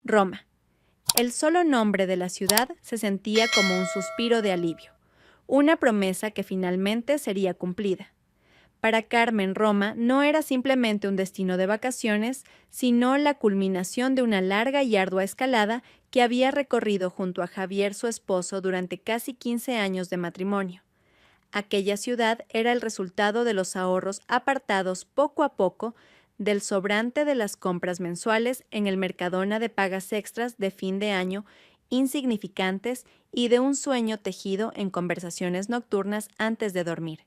Roma. El solo nombre de la ciudad se sentía como un suspiro de alivio, una promesa que finalmente sería cumplida. Para Carmen, Roma no era simplemente un destino de vacaciones, sino la culminación de una larga y ardua escalada que había recorrido junto a Javier, su esposo, durante casi 15 años de matrimonio. Aquella ciudad era el resultado de los ahorros apartados poco a poco del sobrante de las compras mensuales en el Mercadona de pagas extras de fin de año, insignificantes, y de un sueño tejido en conversaciones nocturnas antes de dormir.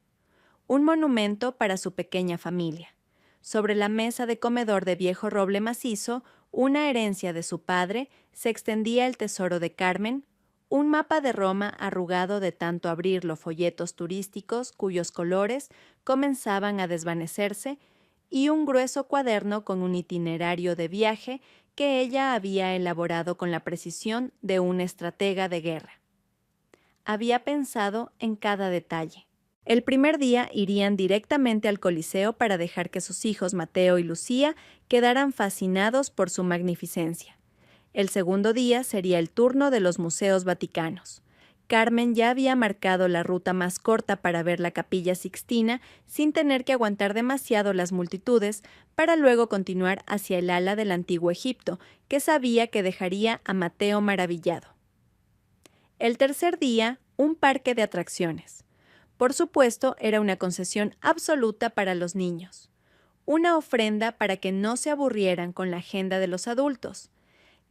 Un monumento para su pequeña familia. Sobre la mesa de comedor de viejo roble macizo, una herencia de su padre, se extendía el tesoro de Carmen, un mapa de Roma arrugado de tanto abrirlo, folletos turísticos cuyos colores comenzaban a desvanecerse, y un grueso cuaderno con un itinerario de viaje que ella había elaborado con la precisión de una estratega de guerra. Había pensado en cada detalle. El primer día irían directamente al Coliseo para dejar que sus hijos Mateo y Lucía quedaran fascinados por su magnificencia. El segundo día sería el turno de los museos vaticanos. Carmen ya había marcado la ruta más corta para ver la Capilla Sixtina sin tener que aguantar demasiado las multitudes, para luego continuar hacia el ala del antiguo Egipto, que sabía que dejaría a Mateo maravillado. El tercer día, un parque de atracciones. Por supuesto, era una concesión absoluta para los niños. Una ofrenda para que no se aburrieran con la agenda de los adultos.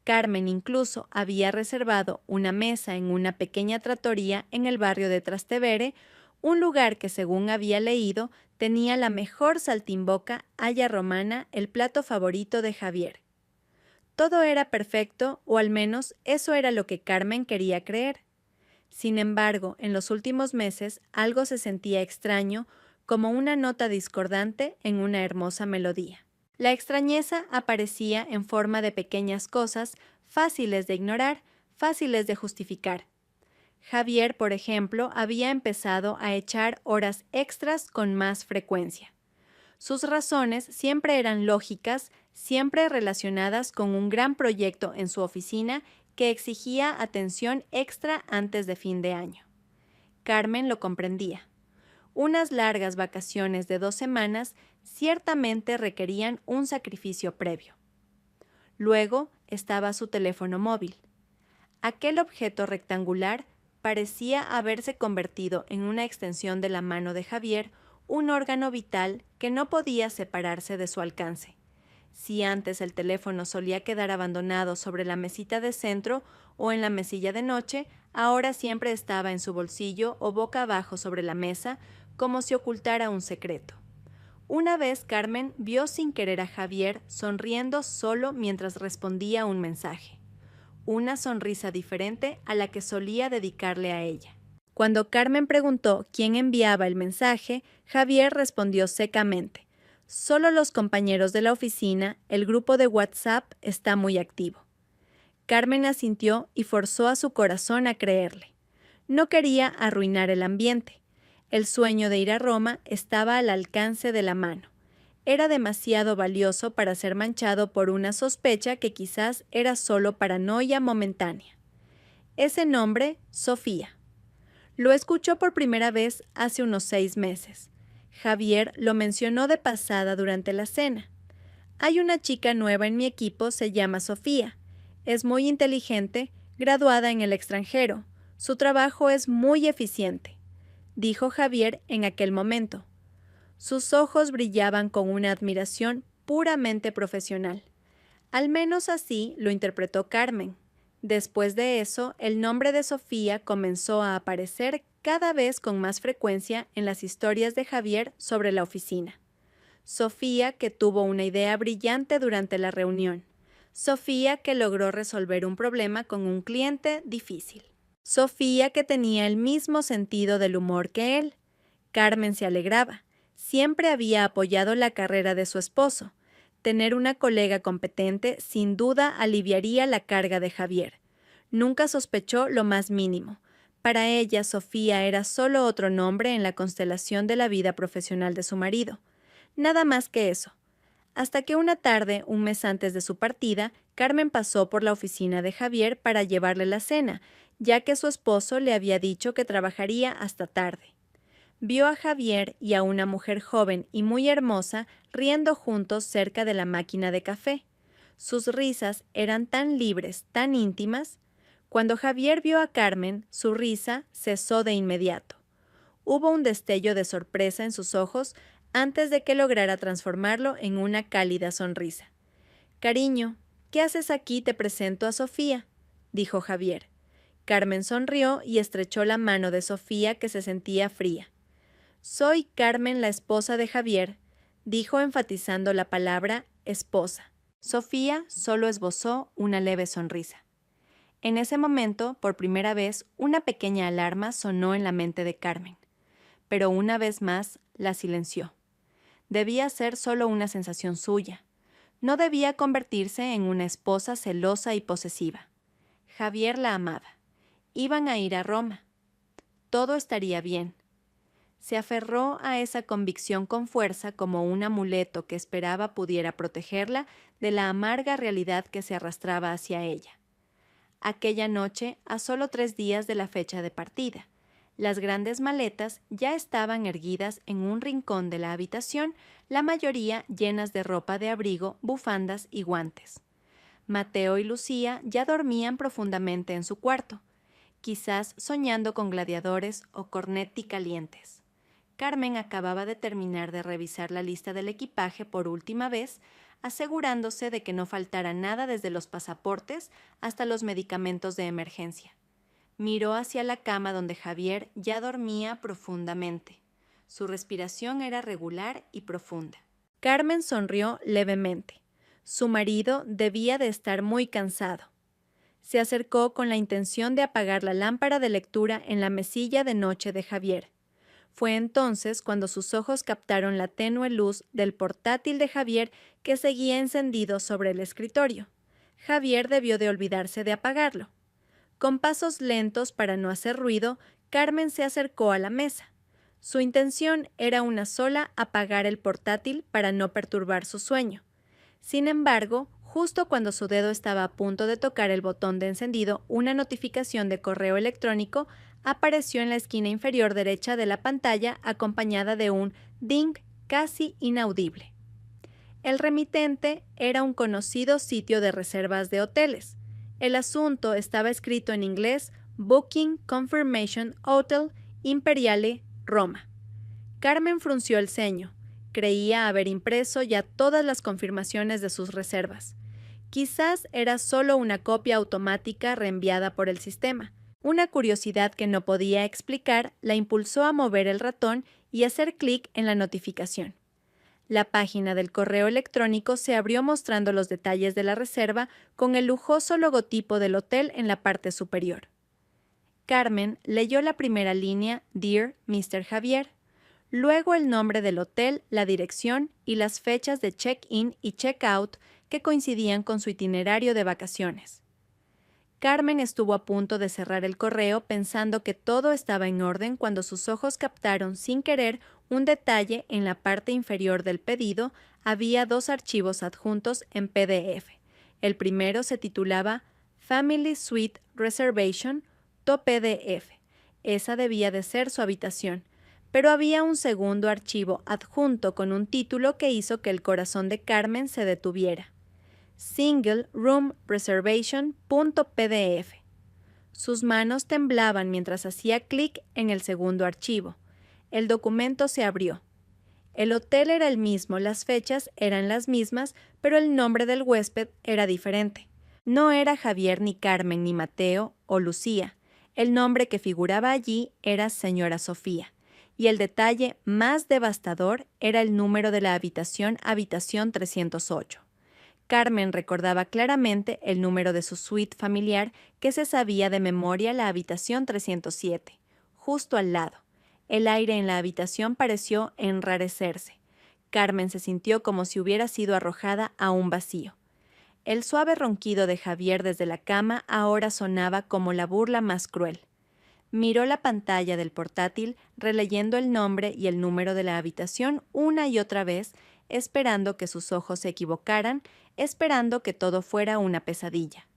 Carmen incluso había reservado una mesa en una pequeña trattoria en el barrio de Trastevere, un lugar que, según había leído, tenía la mejor saltimboca alla romana, el plato favorito de Javier. Todo era perfecto, o al menos eso era lo que Carmen quería creer. Sin embargo, en los últimos meses algo se sentía extraño, como una nota discordante en una hermosa melodía. La extrañeza aparecía en forma de pequeñas cosas, fáciles de ignorar, fáciles de justificar. Javier, por ejemplo, había empezado a echar horas extras con más frecuencia. Sus razones siempre eran lógicas, siempre relacionadas con un gran proyecto en su oficina que exigía atención extra antes de fin de año. Carmen lo comprendía. Unas largas vacaciones de 2 semanas ciertamente requerían un sacrificio previo. Luego estaba su teléfono móvil. Aquel objeto rectangular parecía haberse convertido en una extensión de la mano de Javier, un órgano vital que no podía separarse de su alcance. Si antes el teléfono solía quedar abandonado sobre la mesita de centro o en la mesilla de noche, ahora siempre estaba en su bolsillo o boca abajo sobre la mesa, como si ocultara un secreto. Una vez Carmen vio sin querer a Javier sonriendo solo mientras respondía un mensaje. Una sonrisa diferente a la que solía dedicarle a ella. Cuando Carmen preguntó quién enviaba el mensaje, Javier respondió secamente: «Solo los compañeros de la oficina, el grupo de WhatsApp está muy activo». Carmen asintió y forzó a su corazón a creerle. No quería arruinar el ambiente. El sueño de ir a Roma estaba al alcance de la mano. Era demasiado valioso para ser manchado por una sospecha que quizás era solo paranoia momentánea. Ese nombre, Sofía. Lo escuchó por primera vez hace unos 6 meses. Javier lo mencionó de pasada durante la cena. «Hay una chica nueva en mi equipo, se llama Sofía. Es muy inteligente, graduada en el extranjero. Su trabajo es muy eficiente», dijo Javier en aquel momento. Sus ojos brillaban con una admiración puramente profesional. Al menos así lo interpretó Carmen. Después de eso, el nombre de Sofía comenzó a aparecer cada vez con más frecuencia en las historias de Javier sobre la oficina. Sofía, que tuvo una idea brillante durante la reunión. Sofía, que logró resolver un problema con un cliente difícil. Sofía, que tenía el mismo sentido del humor que él. Carmen se alegraba. Siempre había apoyado la carrera de su esposo. Tener una colega competente sin duda aliviaría la carga de Javier. Nunca sospechó lo más mínimo. Para ella, Sofía era solo otro nombre en la constelación de la vida profesional de su marido. Nada más que eso. hasta que una tarde, un mes antes de su partida, Carmen pasó por la oficina de Javier para llevarle la cena, ya que su esposo le había dicho que trabajaría hasta tarde. Vio a Javier y a una mujer joven y muy hermosa riendo juntos cerca de la máquina de café. Sus risas eran tan libres, tan íntimas. Cuando Javier vio a Carmen, su risa cesó de inmediato. Hubo un destello de sorpresa en sus ojos antes de que lograra transformarlo en una cálida sonrisa. «Cariño, ¿qué haces aquí? Te presento a Sofía», dijo Javier. Carmen sonrió y estrechó la mano de Sofía, que se sentía fría. «Soy Carmen, la esposa de Javier», dijo enfatizando la palabra esposa. Sofía solo esbozó una leve sonrisa. En ese momento, por primera vez, una pequeña alarma sonó en la mente de Carmen, pero una vez más la silenció. Debía ser solo una sensación suya. No debía convertirse en una esposa celosa y posesiva. Javier la amaba. Iban a ir a Roma. Todo estaría bien. Se aferró a esa convicción con fuerza como un amuleto que esperaba pudiera protegerla de la amarga realidad que se arrastraba hacia ella. Aquella noche, a solo 3 días de la fecha de partida, las grandes maletas ya estaban erguidas en un rincón de la habitación, la mayoría llenas de ropa de abrigo, bufandas y guantes. Mateo y Lucía ya dormían profundamente en su cuarto, quizás soñando con gladiadores o cornetti calientes. Carmen acababa de terminar de revisar la lista del equipaje por última vez, asegurándose de que no faltara nada desde los pasaportes hasta los medicamentos de emergencia. Miró hacia la cama donde Javier ya dormía profundamente. Su respiración era regular y profunda. Carmen sonrió levemente. Su marido debía de estar muy cansado. Se acercó con la intención de apagar la lámpara de lectura en la mesilla de noche de Javier. Fue entonces cuando sus ojos captaron la tenue luz del portátil de Javier que seguía encendido sobre el escritorio. Javier debió de olvidarse de apagarlo. Con pasos lentos para no hacer ruido, Carmen se acercó a la mesa. Su intención era una sola: apagar el portátil para no perturbar su sueño. Sin embargo, justo cuando su dedo estaba a punto de tocar el botón de encendido, una notificación de correo electrónico apareció en la esquina inferior derecha de la pantalla, acompañada de un ding casi inaudible. El remitente era un conocido sitio de reservas de hoteles. El asunto estaba escrito en inglés: Booking Confirmation Hotel Imperiale, Roma. Carmen frunció el ceño. Creía haber impreso ya todas las confirmaciones de sus reservas. Quizás era solo una copia automática reenviada por el sistema. Una curiosidad que no podía explicar la impulsó a mover el ratón y hacer clic en la notificación. La página del correo electrónico se abrió mostrando los detalles de la reserva con el lujoso logotipo del hotel en la parte superior. Carmen leyó la primera línea, Dear Mr. Javier, luego el nombre del hotel, la dirección y las fechas de check-in y check-out que coincidían con su itinerario de vacaciones. Carmen estuvo a punto de cerrar el correo pensando que todo estaba en orden cuando sus ojos captaron sin querer un detalle. En la parte inferior del pedido había 2 archivos adjuntos en PDF. El primero se titulaba Family Suite Reservation to PDF. Esa debía de ser su habitación, pero había un segundo archivo adjunto con un título que hizo que el corazón de Carmen se detuviera. Single Room Reservation.pdf. Sus manos temblaban mientras hacía clic en el segundo archivo. El documento se abrió. El hotel era el mismo, las fechas eran las mismas, pero el nombre del huésped era diferente. No era Javier, ni Carmen, ni Mateo o Lucía. El nombre que figuraba allí era Señora Sofía. Y el detalle más devastador era el número de la habitación 308. Carmen recordaba claramente el número de su suite familiar, que se sabía de memoria, la habitación 307, justo al lado. El aire en la habitación pareció enrarecerse. Carmen se sintió como si hubiera sido arrojada a un vacío. El suave ronquido de Javier desde la cama ahora sonaba como la burla más cruel. Miró la pantalla del portátil, releyendo el nombre y el número de la habitación una y otra vez, esperando que sus ojos se equivocaran, esperando que todo fuera una pesadilla.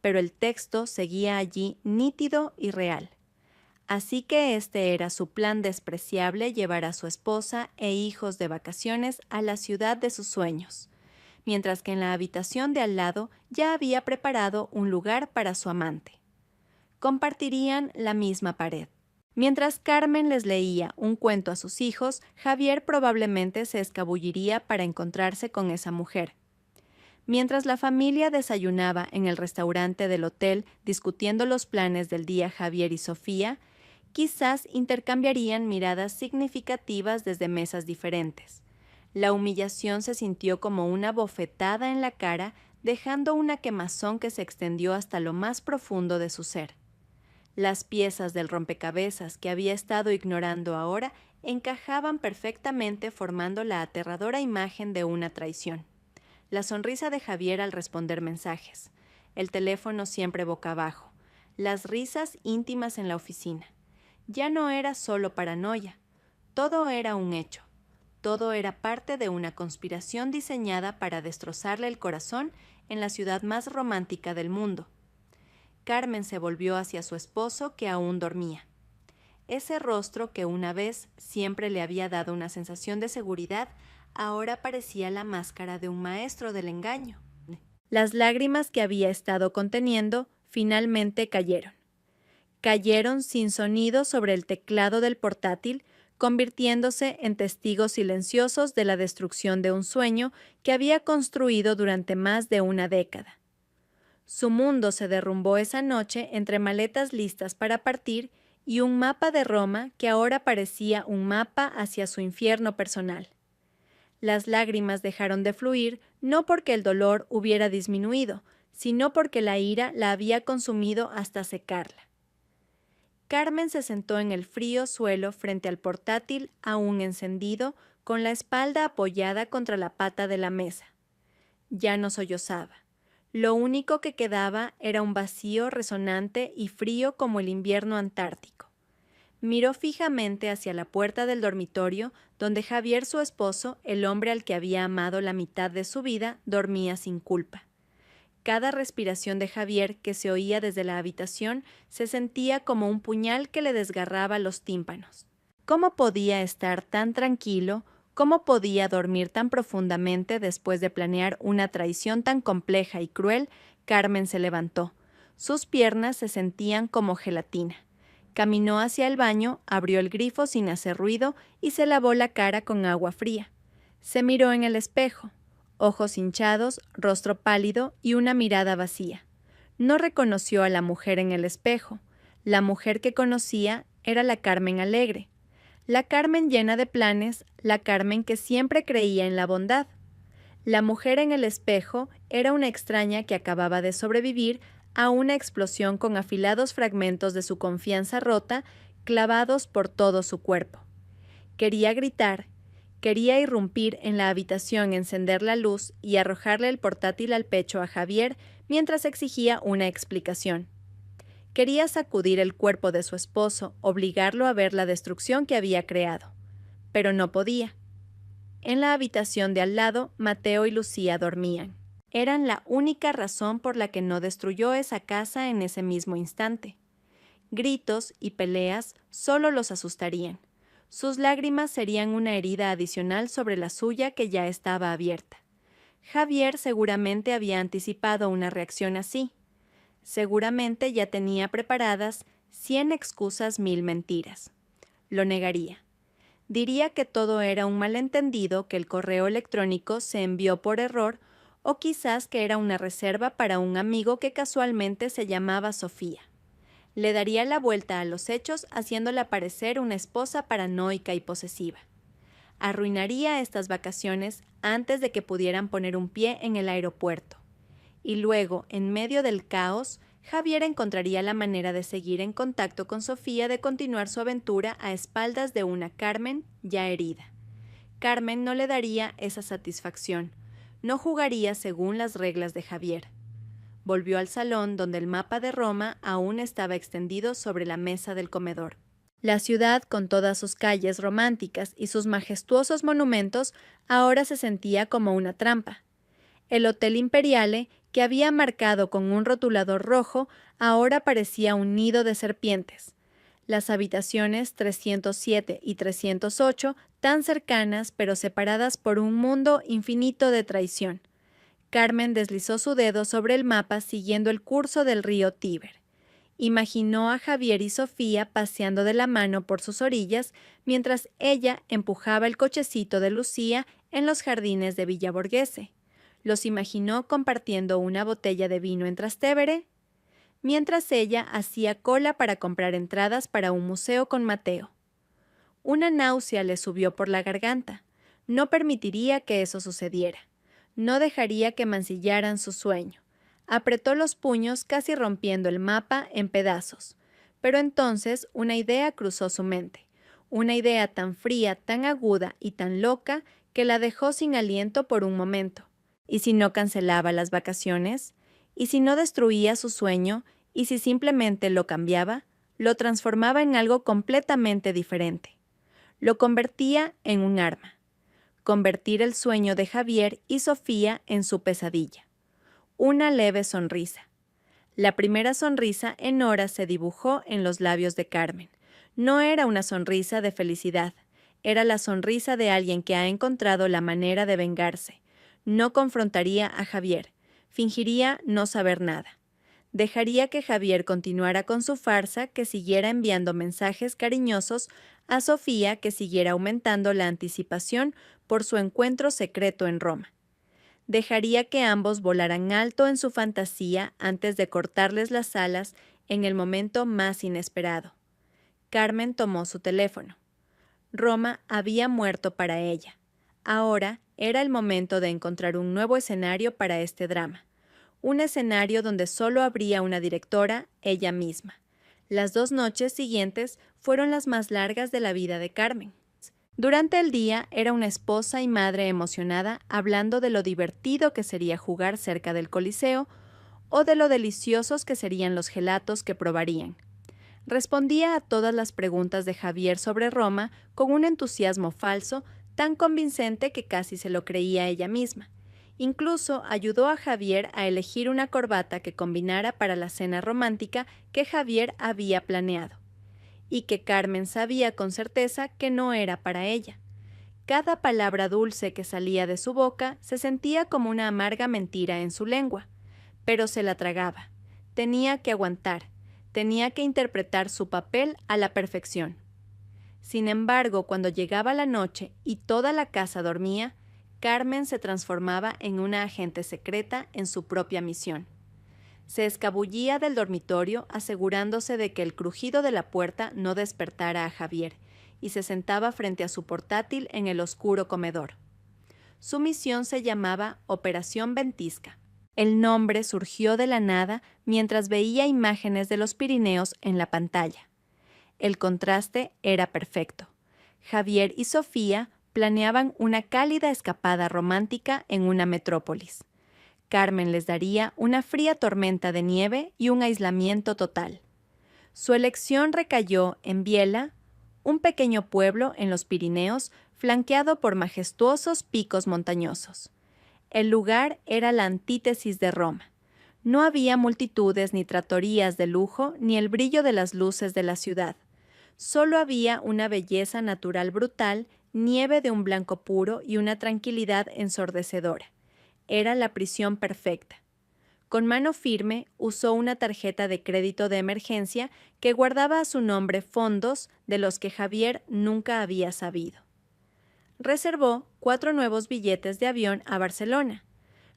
Pero el texto seguía allí nítido y real. Así que este era su plan despreciable: llevar a su esposa e hijos de vacaciones a la ciudad de sus sueños, mientras que en la habitación de al lado ya había preparado un lugar para su amante. Compartirían la misma pared. Mientras Carmen les leía un cuento a sus hijos, Javier probablemente se escabulliría para encontrarse con esa mujer. Mientras la familia desayunaba en el restaurante del hotel discutiendo los planes del día, Javier y Sofía quizás intercambiarían miradas significativas desde mesas diferentes. La humillación se sintió como una bofetada en la cara, dejando una quemazón que se extendió hasta lo más profundo de su ser. Las piezas del rompecabezas que había estado ignorando ahora encajaban perfectamente, formando la aterradora imagen de una traición. La sonrisa de Javier al responder mensajes, el teléfono siempre boca abajo, las risas íntimas en la oficina. Ya no era solo paranoia, todo era un hecho. Todo era parte de una conspiración diseñada para destrozarle el corazón en la ciudad más romántica del mundo. Carmen se volvió hacia su esposo, que aún dormía. Ese rostro que una vez siempre le había dado una sensación de seguridad, ahora parecía la máscara de un maestro del engaño. Las lágrimas que había estado conteniendo finalmente cayeron. Cayeron sin sonido sobre el teclado del portátil, convirtiéndose en testigos silenciosos de la destrucción de un sueño que había construido durante más de una década. Su mundo se derrumbó esa noche entre maletas listas para partir y un mapa de Roma que ahora parecía un mapa hacia su infierno personal. Las lágrimas dejaron de fluir no porque el dolor hubiera disminuido, sino porque la ira la había consumido hasta secarla. Carmen se sentó en el frío suelo frente al portátil aún encendido, con la espalda apoyada contra la pata de la mesa. Ya no sollozaba. Lo único que quedaba era un vacío resonante y frío como el invierno antártico. Miró fijamente hacia la puerta del dormitorio, donde Javier, su esposo, el hombre al que había amado la mitad de su vida, dormía sin culpa. Cada respiración de Javier, que se oía desde la habitación, se sentía como un puñal que le desgarraba los tímpanos. ¿Cómo podía estar tan tranquilo? ¿Cómo podía dormir tan profundamente después de planear una traición tan compleja y cruel? Carmen se levantó. Sus piernas se sentían como gelatina. Caminó hacia el baño, abrió el grifo sin hacer ruido y se lavó la cara con agua fría. Se miró en el espejo. Ojos hinchados, rostro pálido y una mirada vacía. No reconoció a la mujer en el espejo. La mujer que conocía era la Carmen alegre. La Carmen llena de planes, la Carmen que siempre creía en la bondad. La mujer en el espejo era una extraña que acababa de sobrevivir a una explosión con afilados fragmentos de su confianza rota clavados por todo su cuerpo. Quería gritar, quería irrumpir en la habitación, encender la luz y arrojarle el portátil al pecho a Javier mientras exigía una explicación. Quería sacudir el cuerpo de su esposo, obligarlo a ver la destrucción que había creado. Pero no podía. En la habitación de al lado, Mateo y Lucía dormían. Eran la única razón por la que no destruyó esa casa en ese mismo instante. Gritos y peleas solo los asustarían. Sus lágrimas serían una herida adicional sobre la suya que ya estaba abierta. Javier seguramente había anticipado una reacción así. Seguramente ya tenía preparadas 100 excusas, 1000 mentiras. Lo negaría. Diría que todo era un malentendido, que el correo electrónico se envió por error, o quizás que era una reserva para un amigo que casualmente se llamaba Sofía. Le daría la vuelta a los hechos, haciéndola parecer una esposa paranoica y posesiva. Arruinaría estas vacaciones antes de que pudieran poner un pie en el aeropuerto. Y luego, en medio del caos, Javier encontraría la manera de seguir en contacto con Sofía, de continuar su aventura a espaldas de una Carmen ya herida. Carmen no le daría esa satisfacción, no jugaría según las reglas de Javier. Volvió al salón, donde el mapa de Roma aún estaba extendido sobre la mesa del comedor. La ciudad, con todas sus calles románticas y sus majestuosos monumentos, ahora se sentía como una trampa. El Hotel Imperiale, que había marcado con un rotulador rojo, ahora parecía un nido de serpientes. Las habitaciones 307 y 308, tan cercanas pero separadas por un mundo infinito de traición. Carmen deslizó su dedo sobre el mapa siguiendo el curso del río Tíber. Imaginó a Javier y Sofía paseando de la mano por sus orillas mientras ella empujaba el cochecito de Lucía en los jardines de Villa Borghese. Los imaginó compartiendo una botella de vino en Trastevere, mientras ella hacía cola para comprar entradas para un museo con Mateo. Una náusea le subió por la garganta. No permitiría que eso sucediera. No dejaría que mancillaran su sueño. Apretó los puños casi rompiendo el mapa en pedazos. Pero entonces una idea cruzó su mente. Una idea tan fría, tan aguda y tan loca que la dejó sin aliento por un momento. ¿Y si no cancelaba las vacaciones? ¿Y si no destruía su sueño? ¿Y si simplemente lo cambiaba? Lo transformaba en algo completamente diferente. Lo convertía en un arma. Convertir el sueño de Javier y Sofía en su pesadilla. Una leve sonrisa. La primera sonrisa en horas se dibujó en los labios de Carmen. No era una sonrisa de felicidad, era la sonrisa de alguien que ha encontrado la manera de vengarse. No confrontaría a Javier, fingiría no saber nada. Dejaría que Javier continuara con su farsa, que siguiera enviando mensajes cariñosos a Sofía, que siguiera aumentando la anticipación por su encuentro secreto en Roma. Dejaría que ambos volaran alto en su fantasía antes de cortarles las alas en el momento más inesperado. Carmen tomó su teléfono. Roma había muerto para ella. Ahora era el momento de encontrar un nuevo escenario para este drama. Un escenario donde solo habría una directora, ella misma. Las 2 noches siguientes fueron las más largas de la vida de Carmen. Durante el día era una esposa y madre emocionada hablando de lo divertido que sería jugar cerca del Coliseo o de lo deliciosos que serían los gelatos que probarían. Respondía a todas las preguntas de Javier sobre Roma con un entusiasmo falso tan convincente que casi se lo creía ella misma. Incluso ayudó a Javier a elegir una corbata que combinara para la cena romántica que Javier había planeado, y que Carmen sabía con certeza que no era para ella. Cada palabra dulce que salía de su boca se sentía como una amarga mentira en su lengua, pero se la tragaba. Tenía que aguantar, tenía que interpretar su papel a la perfección. Sin embargo, cuando llegaba la noche y toda la casa dormía, Carmen se transformaba en una agente secreta en su propia misión. Se escabullía del dormitorio asegurándose de que el crujido de la puerta no despertara a Javier, y se sentaba frente a su portátil en el oscuro comedor. Su misión se llamaba Operación Ventisca. El nombre surgió de la nada mientras veía imágenes de los Pirineos en la pantalla. El contraste era perfecto. Javier y Sofía planeaban una cálida escapada romántica en una metrópolis. Carmen les daría una fría tormenta de nieve y un aislamiento total. Su elección recayó en Biella, un pequeño pueblo en los Pirineos flanqueado por majestuosos picos montañosos. El lugar era la antítesis de Roma. No había multitudes ni trattorías de lujo ni el brillo de las luces de la ciudad. Solo había una belleza natural brutal, nieve de un blanco puro y una tranquilidad ensordecedora. Era la prisión perfecta. Con mano firme usó una tarjeta de crédito de emergencia que guardaba a su nombre fondos de los que Javier nunca había sabido. Reservó 4 nuevos billetes de avión a Barcelona.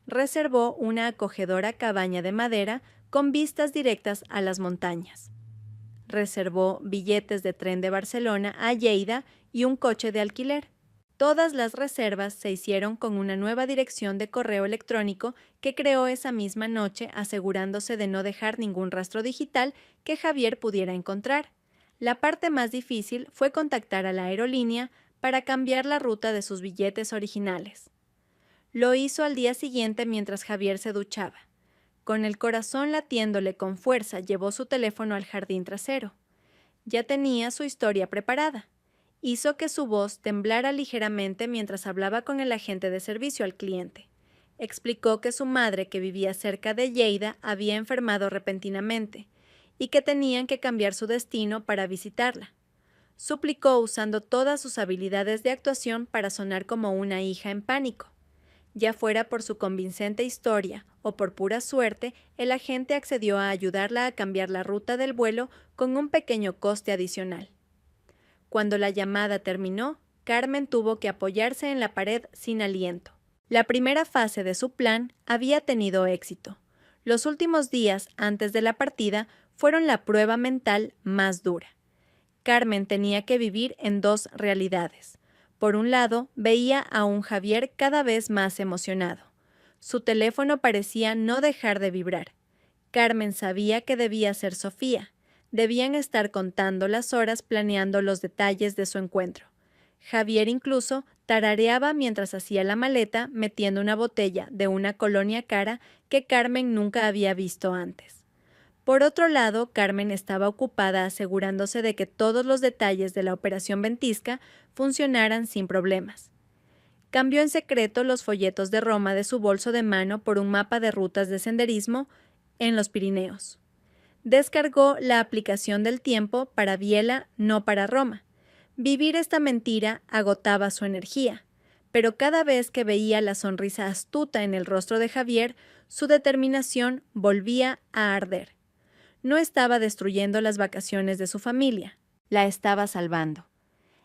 Reservó una acogedora cabaña de madera con vistas directas a las montañas. Reservó billetes de tren de Barcelona a Lleida y un coche de alquiler. Todas las reservas se hicieron con una nueva dirección de correo electrónico que creó esa misma noche, asegurándose de no dejar ningún rastro digital que Javier pudiera encontrar. La parte más difícil fue contactar a la aerolínea para cambiar la ruta de sus billetes originales. Lo hizo al día siguiente mientras Javier se duchaba. Con el corazón latiéndole con fuerza, llevó su teléfono al jardín trasero. Ya tenía su historia preparada. Hizo que su voz temblara ligeramente mientras hablaba con el agente de servicio al cliente. Explicó que su madre, que vivía cerca de Lleida, había enfermado repentinamente y que tenían que cambiar su destino para visitarla. Suplicó usando todas sus habilidades de actuación para sonar como una hija en pánico. Ya fuera por su convincente historia o por pura suerte, el agente accedió a ayudarla a cambiar la ruta del vuelo con un pequeño coste adicional. Cuando la llamada terminó, Carmen tuvo que apoyarse en la pared sin aliento. La primera fase de su plan había tenido éxito. Los últimos días antes de la partida fueron la prueba mental más dura. Carmen tenía que vivir en dos realidades. Por un lado, veía a un Javier cada vez más emocionado. Su teléfono parecía no dejar de vibrar. Carmen sabía que debía ser Sofía. Debían estar contando las horas planeando los detalles de su encuentro. Javier incluso tarareaba mientras hacía la maleta metiendo una botella de una colonia cara que Carmen nunca había visto antes. Por otro lado, Carmen estaba ocupada asegurándose de que todos los detalles de la operación ventisca funcionaran sin problemas. Cambió en secreto los folletos de Roma de su bolso de mano por un mapa de rutas de senderismo en los Pirineos. Descargó la aplicación del tiempo para Biella, no para Roma. Vivir esta mentira agotaba su energía, pero cada vez que veía la sonrisa astuta en el rostro de Javier, su determinación volvía a arder. No estaba destruyendo las vacaciones de su familia, la estaba salvando.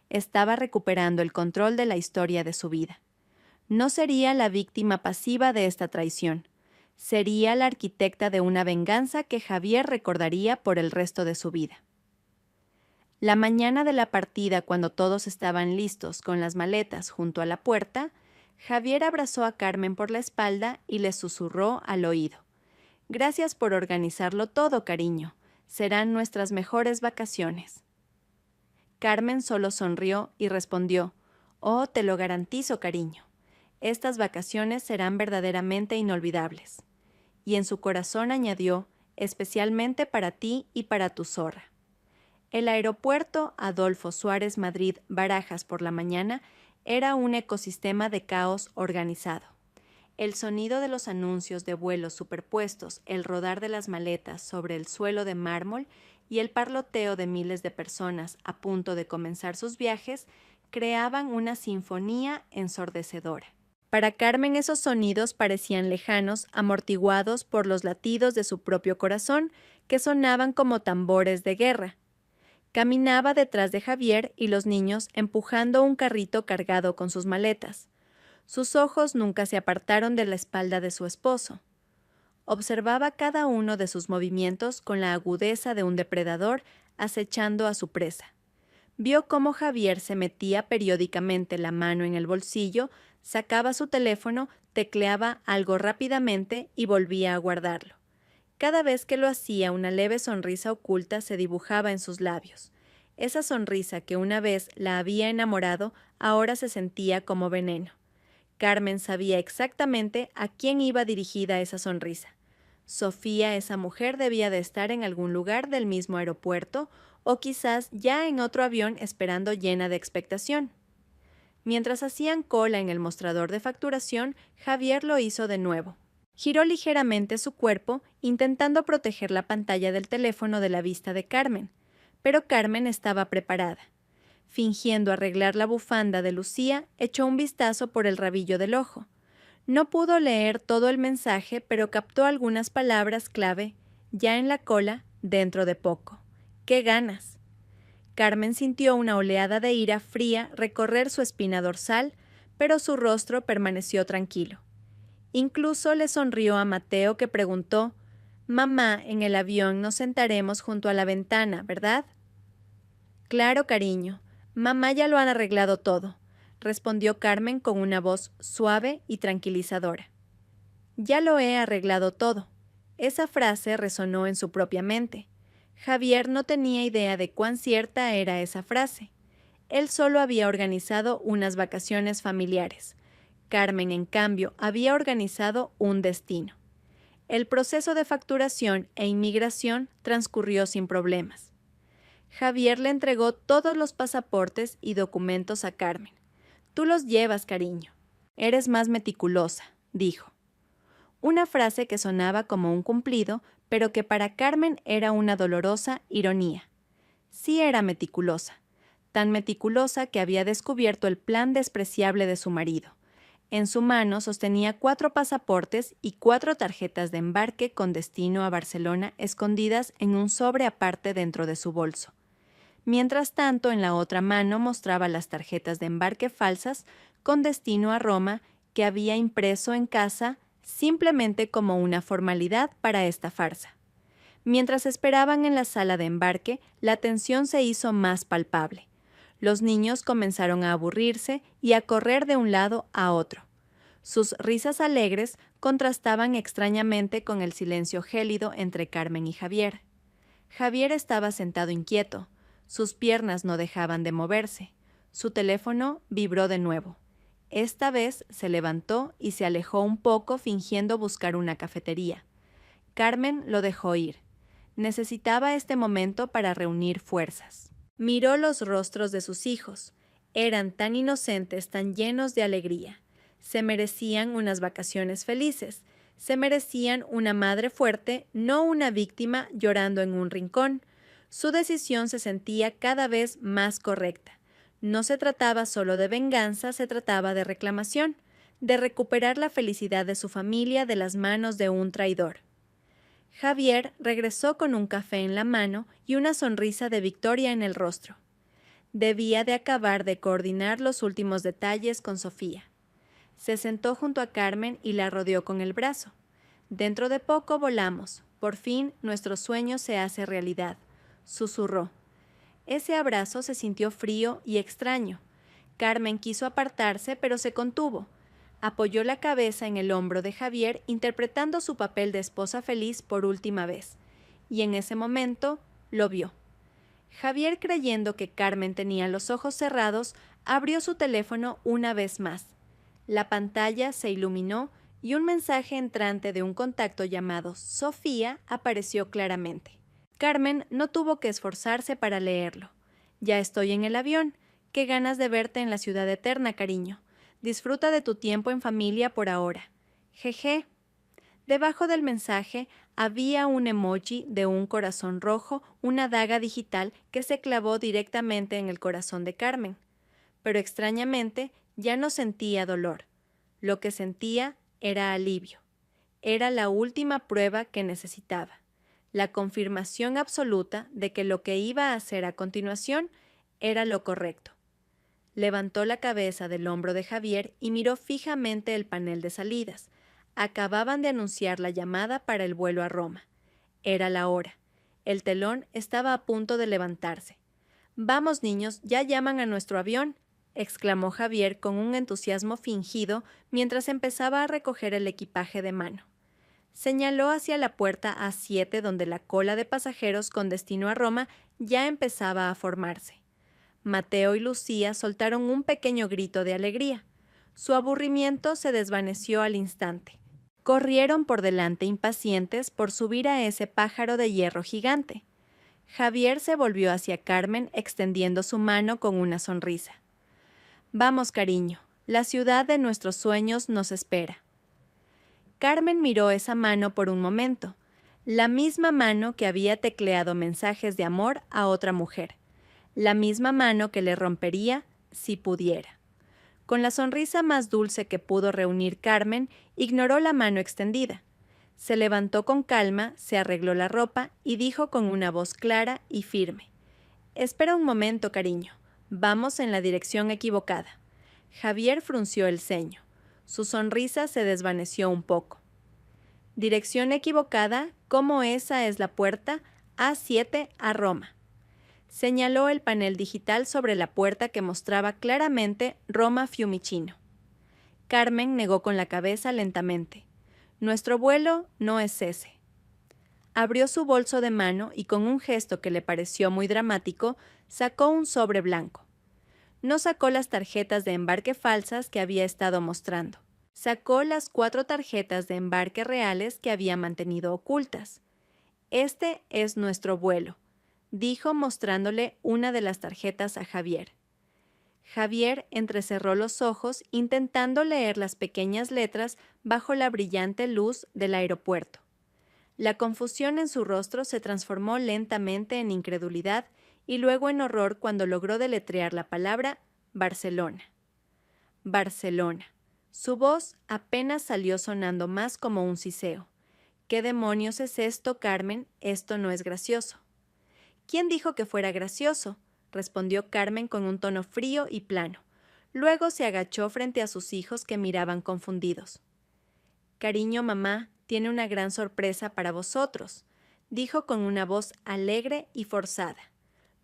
Estaba recuperando el control de la historia de su vida. No sería la víctima pasiva de esta traición. Sería la arquitecta de una venganza que Javier recordaría por el resto de su vida. La mañana de la partida, cuando todos estaban listos con las maletas junto a la puerta, Javier abrazó a Carmen por la espalda y le susurró al oído. «Gracias por organizarlo todo, cariño. Serán nuestras mejores vacaciones». Carmen solo sonrió y respondió, «Oh, te lo garantizo, cariño. Estas vacaciones serán verdaderamente inolvidables». Y en su corazón añadió, «especialmente para ti y para tu zorra». El aeropuerto Adolfo Suárez Madrid Barajas por la mañana era un ecosistema de caos organizado. El sonido de los anuncios de vuelos superpuestos, el rodar de las maletas sobre el suelo de mármol y el parloteo de miles de personas a punto de comenzar sus viajes creaban una sinfonía ensordecedora. Para Carmen esos sonidos parecían lejanos, amortiguados por los latidos de su propio corazón, que sonaban como tambores de guerra. Caminaba detrás de Javier y los niños empujando un carrito cargado con sus maletas. Sus ojos nunca se apartaron de la espalda de su esposo. Observaba cada uno de sus movimientos con la agudeza de un depredador acechando a su presa. Vio cómo Javier se metía periódicamente la mano en el bolsillo, sacaba su teléfono, tecleaba algo rápidamente y volvía a guardarlo. Cada vez que lo hacía, una leve sonrisa oculta se dibujaba en sus labios. Esa sonrisa que una vez la había enamorado, ahora se sentía como veneno. Carmen sabía exactamente a quién iba dirigida esa sonrisa. Sofía, esa mujer, debía de estar en algún lugar del mismo aeropuerto o quizás ya en otro avión esperando llena de expectación. Mientras hacían cola en el mostrador de facturación, Javier lo hizo de nuevo. Giró ligeramente su cuerpo, intentando proteger la pantalla del teléfono de la vista de Carmen, pero Carmen estaba preparada. Fingiendo arreglar la bufanda de Lucía, echó un vistazo por el rabillo del ojo. No pudo leer todo el mensaje, pero captó algunas palabras clave. Ya en la cola, dentro de poco. ¡Qué ganas! Carmen sintió una oleada de ira fría recorrer su espina dorsal, pero su rostro permaneció tranquilo. Incluso le sonrió a Mateo, que preguntó, «Mamá, en el avión nos sentaremos junto a la ventana, ¿verdad?» «Claro, cariño. Mamá ya lo han arreglado todo», respondió Carmen con una voz suave y tranquilizadora. «Ya lo he arreglado todo». Esa frase resonó en su propia mente. Javier no tenía idea de cuán cierta era esa frase. Él solo había organizado unas vacaciones familiares. Carmen, en cambio, había organizado un destino. El proceso de facturación e inmigración transcurrió sin problemas. Javier le entregó todos los pasaportes y documentos a Carmen. «Tú los llevas, cariño. Eres más meticulosa», dijo. Una frase que sonaba como un cumplido, pero que para Carmen era una dolorosa ironía. Sí era meticulosa, tan meticulosa que había descubierto el plan despreciable de su marido. En su mano sostenía 4 pasaportes y 4 tarjetas de embarque con destino a Barcelona escondidas en un sobre aparte dentro de su bolso. Mientras tanto, en la otra mano mostraba las tarjetas de embarque falsas con destino a Roma que había impreso en casa simplemente como una formalidad para esta farsa. Mientras esperaban en la sala de embarque, la tensión se hizo más palpable. Los niños comenzaron a aburrirse y a correr de un lado a otro. Sus risas alegres contrastaban extrañamente con el silencio gélido entre Carmen y Javier. Javier estaba sentado inquieto. Sus piernas no dejaban de moverse. Su teléfono vibró de nuevo. Esta vez se levantó y se alejó un poco fingiendo buscar una cafetería. Carmen lo dejó ir. Necesitaba este momento para reunir fuerzas. Miró los rostros de sus hijos. Eran tan inocentes, tan llenos de alegría. Se merecían unas vacaciones felices. Se merecían una madre fuerte, no una víctima llorando en un rincón. Su decisión se sentía cada vez más correcta. No se trataba solo de venganza, se trataba de reclamación, de recuperar la felicidad de su familia de las manos de un traidor. Javier regresó con un café en la mano y una sonrisa de victoria en el rostro. Debía de acabar de coordinar los últimos detalles con Sofía. Se sentó junto a Carmen y la rodeó con el brazo. «Dentro de poco volamos. Por fin nuestro sueño se hace realidad», susurró. Ese abrazo se sintió frío y extraño. Carmen quiso apartarse, pero se contuvo. Apoyó la cabeza en el hombro de Javier, interpretando su papel de esposa feliz por última vez. Y en ese momento lo vio. Javier, creyendo que Carmen tenía los ojos cerrados, abrió su teléfono una vez más. La pantalla se iluminó y un mensaje entrante de un contacto llamado Sofía apareció claramente. Carmen no tuvo que esforzarse para leerlo. «Ya estoy en el avión. Qué ganas de verte en la ciudad eterna, cariño. Disfruta de tu tiempo en familia por ahora. Jeje». Debajo del mensaje había un emoji de un corazón rojo, una daga digital que se clavó directamente en el corazón de Carmen. Pero extrañamente ya no sentía dolor. Lo que sentía era alivio. Era la última prueba que necesitaba. La confirmación absoluta de que lo que iba a hacer a continuación era lo correcto. Levantó la cabeza del hombro de Javier y miró fijamente el panel de salidas. Acababan de anunciar la llamada para el vuelo a Roma. Era la hora. El telón estaba a punto de levantarse. «Vamos, niños, ya llaman a nuestro avión», exclamó Javier con un entusiasmo fingido mientras empezaba a recoger el equipaje de mano. Señaló hacia la puerta A7 donde la cola de pasajeros con destino a Roma ya empezaba a formarse. Mateo y Lucía soltaron un pequeño grito de alegría. Su aburrimiento se desvaneció al instante. Corrieron por delante impacientes por subir a ese pájaro de hierro gigante. Javier se volvió hacia Carmen extendiendo su mano con una sonrisa. «Vamos, cariño, la ciudad de nuestros sueños nos espera». Carmen miró esa mano por un momento, la misma mano que había tecleado mensajes de amor a otra mujer, la misma mano que le rompería si pudiera. Con la sonrisa más dulce que pudo reunir Carmen, ignoró la mano extendida. Se levantó con calma, se arregló la ropa y dijo con una voz clara y firme: «Espera un momento, cariño. Vamos en la dirección equivocada». Javier frunció el ceño. Su sonrisa se desvaneció un poco. «Dirección equivocada, como esa es la puerta A7 a Roma». Señaló el panel digital sobre la puerta que mostraba claramente Roma Fiumicino. Carmen negó con la cabeza lentamente. «Nuestro vuelo no es ese». Abrió su bolso de mano y con un gesto que le pareció muy dramático, sacó un sobre blanco. No sacó las tarjetas de embarque falsas que había estado mostrando. Sacó las 4 tarjetas de embarque reales que había mantenido ocultas. «Este es nuestro vuelo», dijo mostrándole una de las tarjetas a Javier. Javier entrecerró los ojos intentando leer las pequeñas letras bajo la brillante luz del aeropuerto. La confusión en su rostro se transformó lentamente en incredulidad y luego en horror cuando logró deletrear la palabra Barcelona. Barcelona. Su voz apenas salió sonando más como un siseo. ¿Qué demonios es esto, Carmen? Esto no es gracioso. ¿Quién dijo que fuera gracioso?, respondió Carmen con un tono frío y plano. Luego se agachó frente a sus hijos que miraban confundidos. Cariño, mamá tiene una gran sorpresa para vosotros, dijo con una voz alegre y forzada.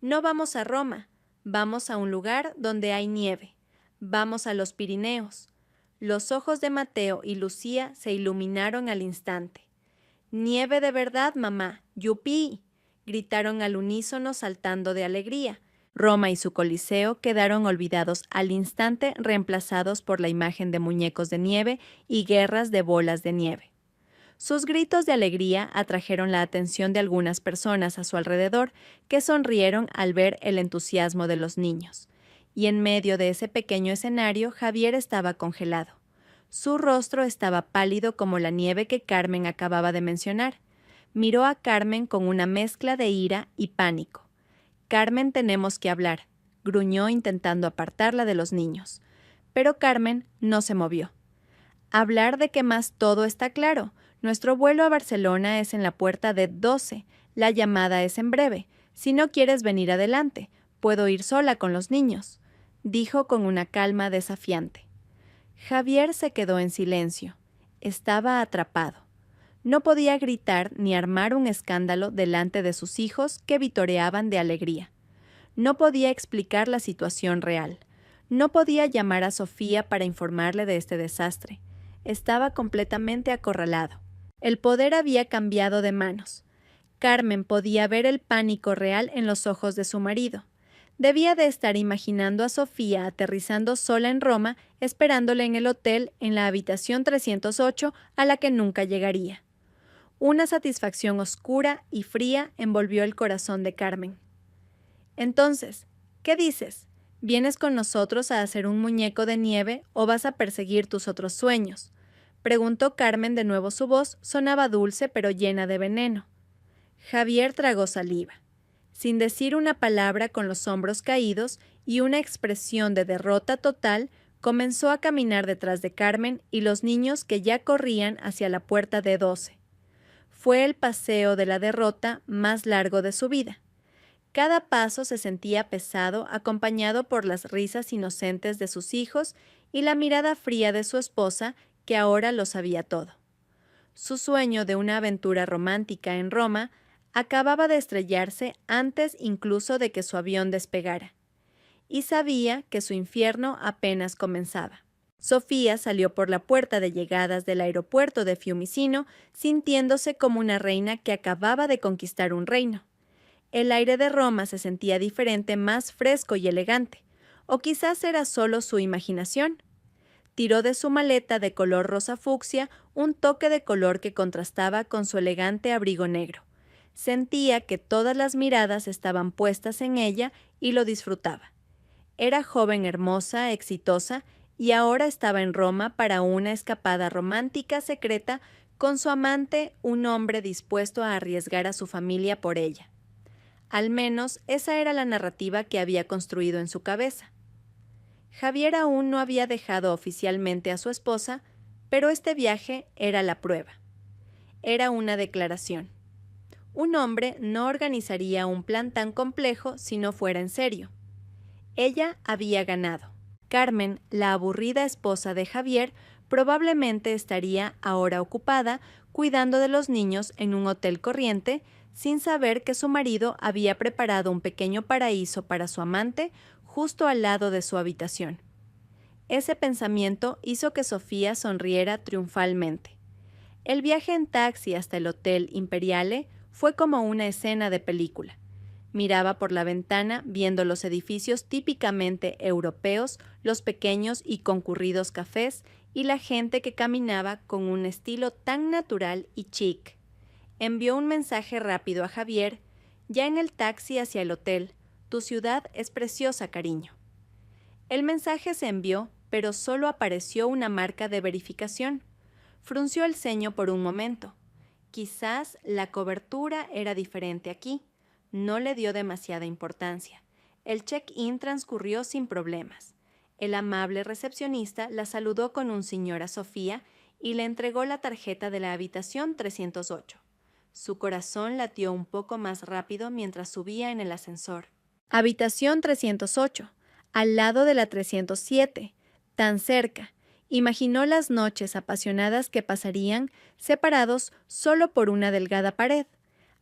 No vamos a Roma, vamos a un lugar donde hay nieve. Vamos a los Pirineos. Los ojos de Mateo y Lucía se iluminaron al instante. Nieve de verdad, mamá, ¡yupí!, gritaron al unísono saltando de alegría. Roma y su Coliseo quedaron olvidados al instante, reemplazados por la imagen de muñecos de nieve y guerras de bolas de nieve. Sus gritos de alegría atrajeron la atención de algunas personas a su alrededor, que sonrieron al ver el entusiasmo de los niños. Y en medio de ese pequeño escenario, Javier estaba congelado. Su rostro estaba pálido como la nieve que Carmen acababa de mencionar. Miró a Carmen con una mezcla de ira y pánico. Carmen, tenemos que hablar, gruñó intentando apartarla de los niños. Pero Carmen no se movió. Hablar de qué más, todo está claro. Nuestro vuelo a Barcelona es en la puerta de 12. La llamada es en breve. Si no quieres venir adelante, puedo ir sola con los niños, dijo con una calma desafiante. Javier se quedó en silencio. Estaba atrapado. No podía gritar ni armar un escándalo delante de sus hijos que vitoreaban de alegría. No podía explicar la situación real. No podía llamar a Sofía para informarle de este desastre. Estaba completamente acorralado. El poder había cambiado de manos. Carmen podía ver el pánico real en los ojos de su marido. Debía de estar imaginando a Sofía aterrizando sola en Roma, esperándole en el hotel en la habitación 308 a la que nunca llegaría. Una satisfacción oscura y fría envolvió el corazón de Carmen. Entonces, ¿qué dices? ¿Vienes con nosotros a hacer un muñeco de nieve o vas a perseguir tus otros sueños?, preguntó Carmen. De nuevo su voz sonaba dulce pero llena de veneno. Javier tragó saliva. Sin decir una palabra, con los hombros caídos y una expresión de derrota total, comenzó a caminar detrás de Carmen y los niños que ya corrían hacia la puerta de 12. Fue el paseo de la derrota más largo de su vida. Cada paso se sentía pesado, acompañado por las risas inocentes de sus hijos y la mirada fría de su esposa, que ahora lo sabía todo. Su sueño de una aventura romántica en Roma acababa de estrellarse antes incluso de que su avión despegara, y sabía que su infierno apenas comenzaba. Sofía salió por la puerta de llegadas del aeropuerto de Fiumicino, sintiéndose como una reina que acababa de conquistar un reino. El aire de Roma se sentía diferente, más fresco y elegante, o quizás era solo su imaginación. Tiró de su maleta de color rosa fucsia un toque de color que contrastaba con su elegante abrigo negro. Sentía que todas las miradas estaban puestas en ella y lo disfrutaba. Era joven, hermosa, exitosa, y ahora estaba en Roma para una escapada romántica secreta con su amante, un hombre dispuesto a arriesgar a su familia por ella. Al menos esa era la narrativa que había construido en su cabeza. Javier aún no había dejado oficialmente a su esposa, pero este viaje era la prueba. Era una declaración. Un hombre no organizaría un plan tan complejo si no fuera en serio. Ella había ganado. Carmen, la aburrida esposa de Javier, probablemente estaría ahora ocupada cuidando de los niños en un hotel corriente, sin saber que su marido había preparado un pequeño paraíso para su amante justo al lado de su habitación. Ese pensamiento hizo que Sofía sonriera triunfalmente. El viaje en taxi hasta el Hotel Imperiale fue como una escena de película. Miraba por la ventana viendo los edificios típicamente europeos, los pequeños y concurridos cafés y la gente que caminaba con un estilo tan natural y chic. Envió un mensaje rápido a Javier: Ya en el taxi hacia el hotel, tu ciudad es preciosa, cariño. El mensaje se envió, pero solo apareció una marca de verificación. Frunció el ceño por un momento. Quizás la cobertura era diferente aquí. No le dio demasiada importancia. El check-in transcurrió sin problemas. El amable recepcionista la saludó con un señora Sofía y le entregó la tarjeta de la habitación 308. Su corazón latió un poco más rápido mientras subía en el ascensor. Habitación 308, al lado de la 307, tan cerca. Imaginó las noches apasionadas que pasarían separados solo por una delgada pared.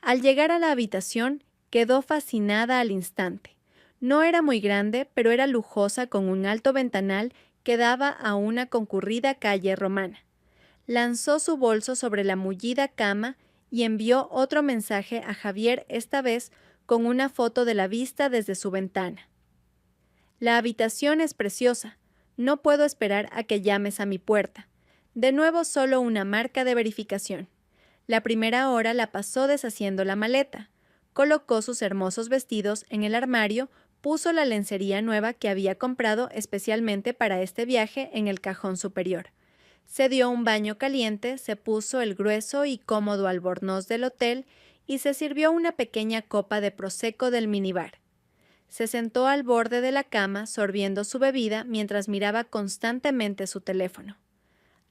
Al llegar a la habitación, quedó fascinada al instante. No era muy grande, pero era lujosa con un alto ventanal que daba a una concurrida calle romana. Lanzó su bolso sobre la mullida cama y envió otro mensaje a Javier, esta vez con una foto de la vista desde su ventana. La habitación es preciosa. No puedo esperar a que llames a mi puerta. De nuevo solo una marca de verificación. La primera hora la pasó deshaciendo la maleta. Colocó sus hermosos vestidos en el armario, puso la lencería nueva que había comprado especialmente para este viaje en el cajón superior. Se dio un baño caliente, se puso el grueso y cómodo albornoz del hotel y se sirvió una pequeña copa de prosecco del minibar. Se sentó al borde de la cama sorbiendo su bebida mientras miraba constantemente su teléfono.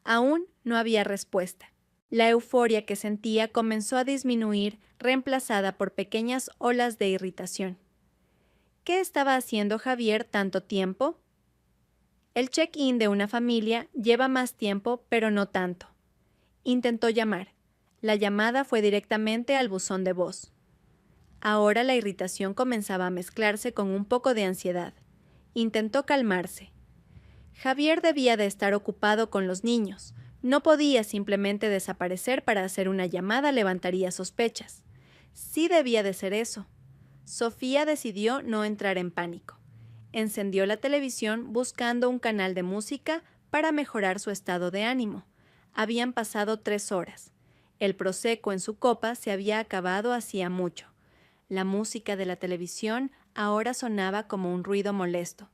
Aún no había respuesta. La euforia que sentía comenzó a disminuir, reemplazada por pequeñas olas de irritación. ¿Qué estaba haciendo Javier tanto tiempo? El check-in de una familia lleva más tiempo, pero no tanto. Intentó llamar. La llamada fue directamente al buzón de voz. Ahora la irritación comenzaba a mezclarse con un poco de ansiedad. Intentó calmarse. Javier debía de estar ocupado con los niños. No podía simplemente desaparecer para hacer una llamada, levantaría sospechas. Sí debía de ser eso. Sofía decidió no entrar en pánico. Encendió la televisión buscando un canal de música para mejorar su estado de ánimo. Habían pasado 3 horas. El prosecco en su copa se había acabado hacía mucho. La música de la televisión ahora sonaba como un ruido molesto.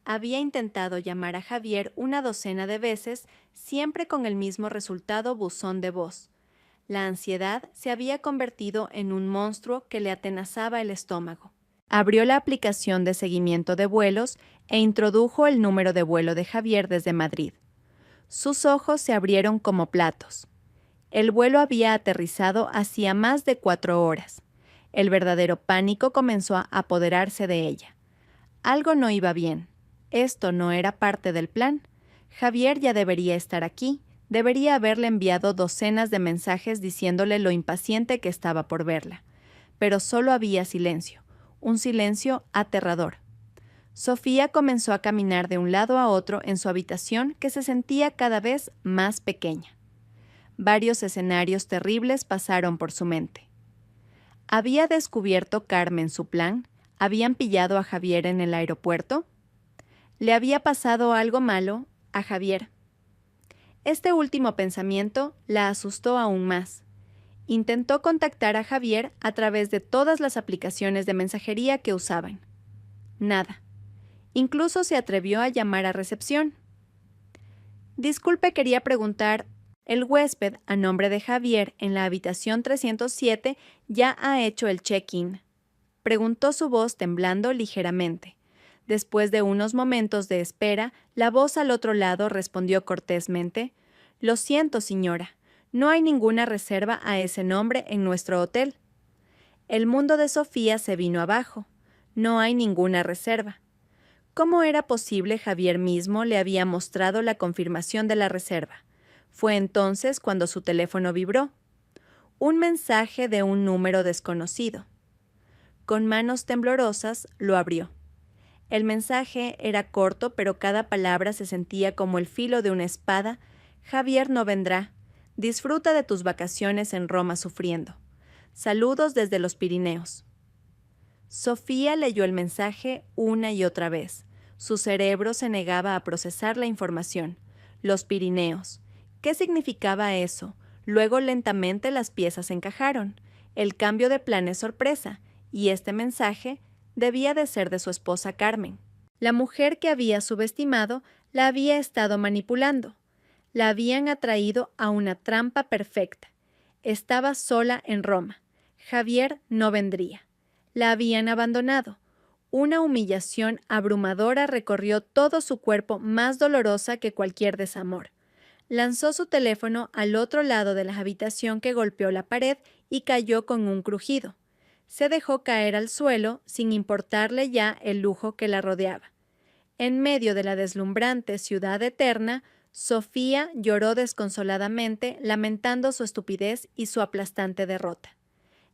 Había intentado llamar a Javier una docena de veces, siempre con el mismo resultado: buzón de voz. La ansiedad se había convertido en un monstruo que le atenazaba el estómago. Abrió la aplicación de seguimiento de vuelos e introdujo el número de vuelo de Javier desde Madrid. Sus ojos se abrieron como platos. El vuelo había aterrizado hacía más de 4 horas. El verdadero pánico comenzó a apoderarse de ella. Algo no iba bien. Esto no era parte del plan. Javier ya debería estar aquí. Debería haberle enviado docenas de mensajes diciéndole lo impaciente que estaba por verla. Pero solo había silencio. Un silencio aterrador. Sofía comenzó a caminar de un lado a otro en su habitación, que se sentía cada vez más pequeña. Varios escenarios terribles pasaron por su mente. ¿Había descubierto Carmen su plan? ¿Habían pillado a Javier en el aeropuerto? ¿Le había pasado algo malo a Javier? Este último pensamiento la asustó aún más. Intentó contactar a Javier a través de todas las aplicaciones de mensajería que usaban. Nada. Incluso se atrevió a llamar a recepción. Disculpe, quería preguntar, el huésped a nombre de Javier en la habitación 307 ya ha hecho el check-in. Preguntó su voz temblando ligeramente. Después de unos momentos de espera, la voz al otro lado respondió cortésmente: «Lo siento, señora. No hay ninguna reserva a ese nombre en nuestro hotel». El mundo de Sofía se vino abajo. No hay ninguna reserva. ¿Cómo era posible? Javier mismo le había mostrado la confirmación de la reserva. Fue entonces cuando su teléfono vibró. Un mensaje de un número desconocido. Con manos temblorosas lo abrió. El mensaje era corto, pero cada palabra se sentía como el filo de una espada. «Javier no vendrá. Disfruta de tus vacaciones en Roma sufriendo. Saludos desde los Pirineos». Sofía leyó el mensaje una y otra vez. Su cerebro se negaba a procesar la información. Los Pirineos. ¿Qué significaba eso? Luego lentamente las piezas encajaron. El cambio de planes sorpresa. y este mensaje debía de ser de su esposa Carmen. La mujer que había subestimado la había estado manipulando. La habían atraído a una trampa perfecta. Estaba sola en Roma. Javier no vendría. La habían abandonado. Una humillación abrumadora recorrió todo su cuerpo, más dolorosa que cualquier desamor. Lanzó su teléfono al otro lado de la habitación, que golpeó la pared y cayó con un crujido. Se dejó caer al suelo sin importarle ya el lujo que la rodeaba. En medio de la deslumbrante ciudad eterna, Sofía lloró desconsoladamente, lamentando su estupidez y su aplastante derrota.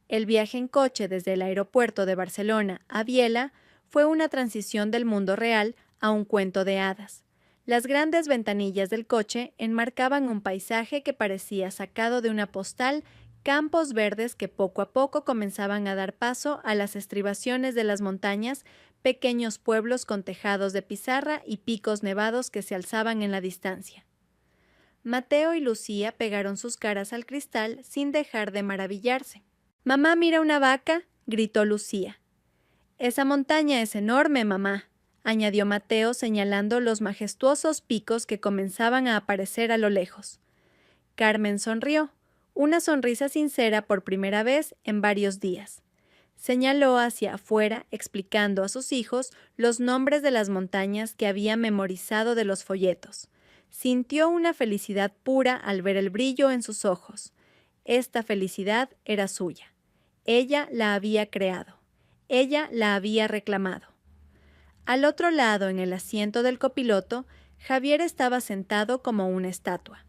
El viaje en coche desde el aeropuerto de Barcelona a Biella fue una transición del mundo real a un cuento de hadas. Las grandes ventanillas del coche enmarcaban un paisaje que parecía sacado de una postal, campos verdes que poco a poco comenzaban a dar paso a las estribaciones de las montañas, pequeños pueblos con tejados de pizarra y picos nevados que se alzaban en la distancia. Mateo y Lucía pegaron sus caras al cristal sin dejar de maravillarse. «¡Mamá, mira una vaca!», gritó Lucía. «Esa montaña es enorme, mamá», añadió Mateo, señalando los majestuosos picos que comenzaban a aparecer a lo lejos. Carmen sonrió, una sonrisa sincera por primera vez en varios días. Señaló hacia afuera, explicando a sus hijos los nombres de las montañas que había memorizado de los folletos. Sintió una felicidad pura al ver el brillo en sus ojos. Esta felicidad era suya. Ella la había creado. Ella la había reclamado. Al otro lado, en el asiento del copiloto, Javier estaba sentado como una estatua.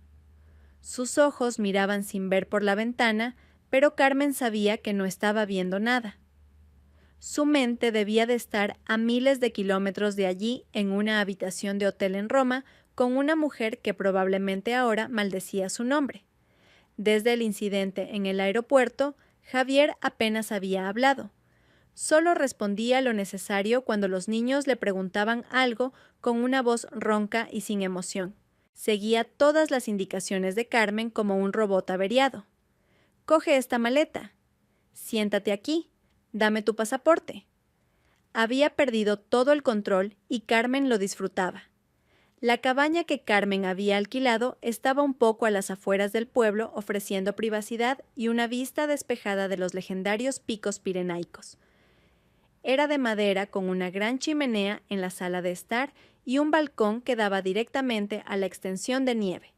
Sus ojos miraban sin ver por la ventana, pero Carmen sabía que no estaba viendo nada. Su mente debía de estar a miles de kilómetros de allí, en una habitación de hotel en Roma, con una mujer que probablemente ahora maldecía su nombre. Desde el incidente en el aeropuerto, Javier apenas había hablado. Solo respondía lo necesario cuando los niños le preguntaban algo con una voz ronca y sin emoción. Seguía todas las indicaciones de Carmen como un robot averiado. «Coge esta maleta. Siéntate aquí. Dame tu pasaporte». Había perdido todo el control y Carmen lo disfrutaba. La cabaña que Carmen había alquilado estaba un poco a las afueras del pueblo, ofreciendo privacidad y una vista despejada de los legendarios picos pirenaicos. Era de madera, con una gran chimenea en la sala de estar y un balcón que daba directamente a la extensión de nieve.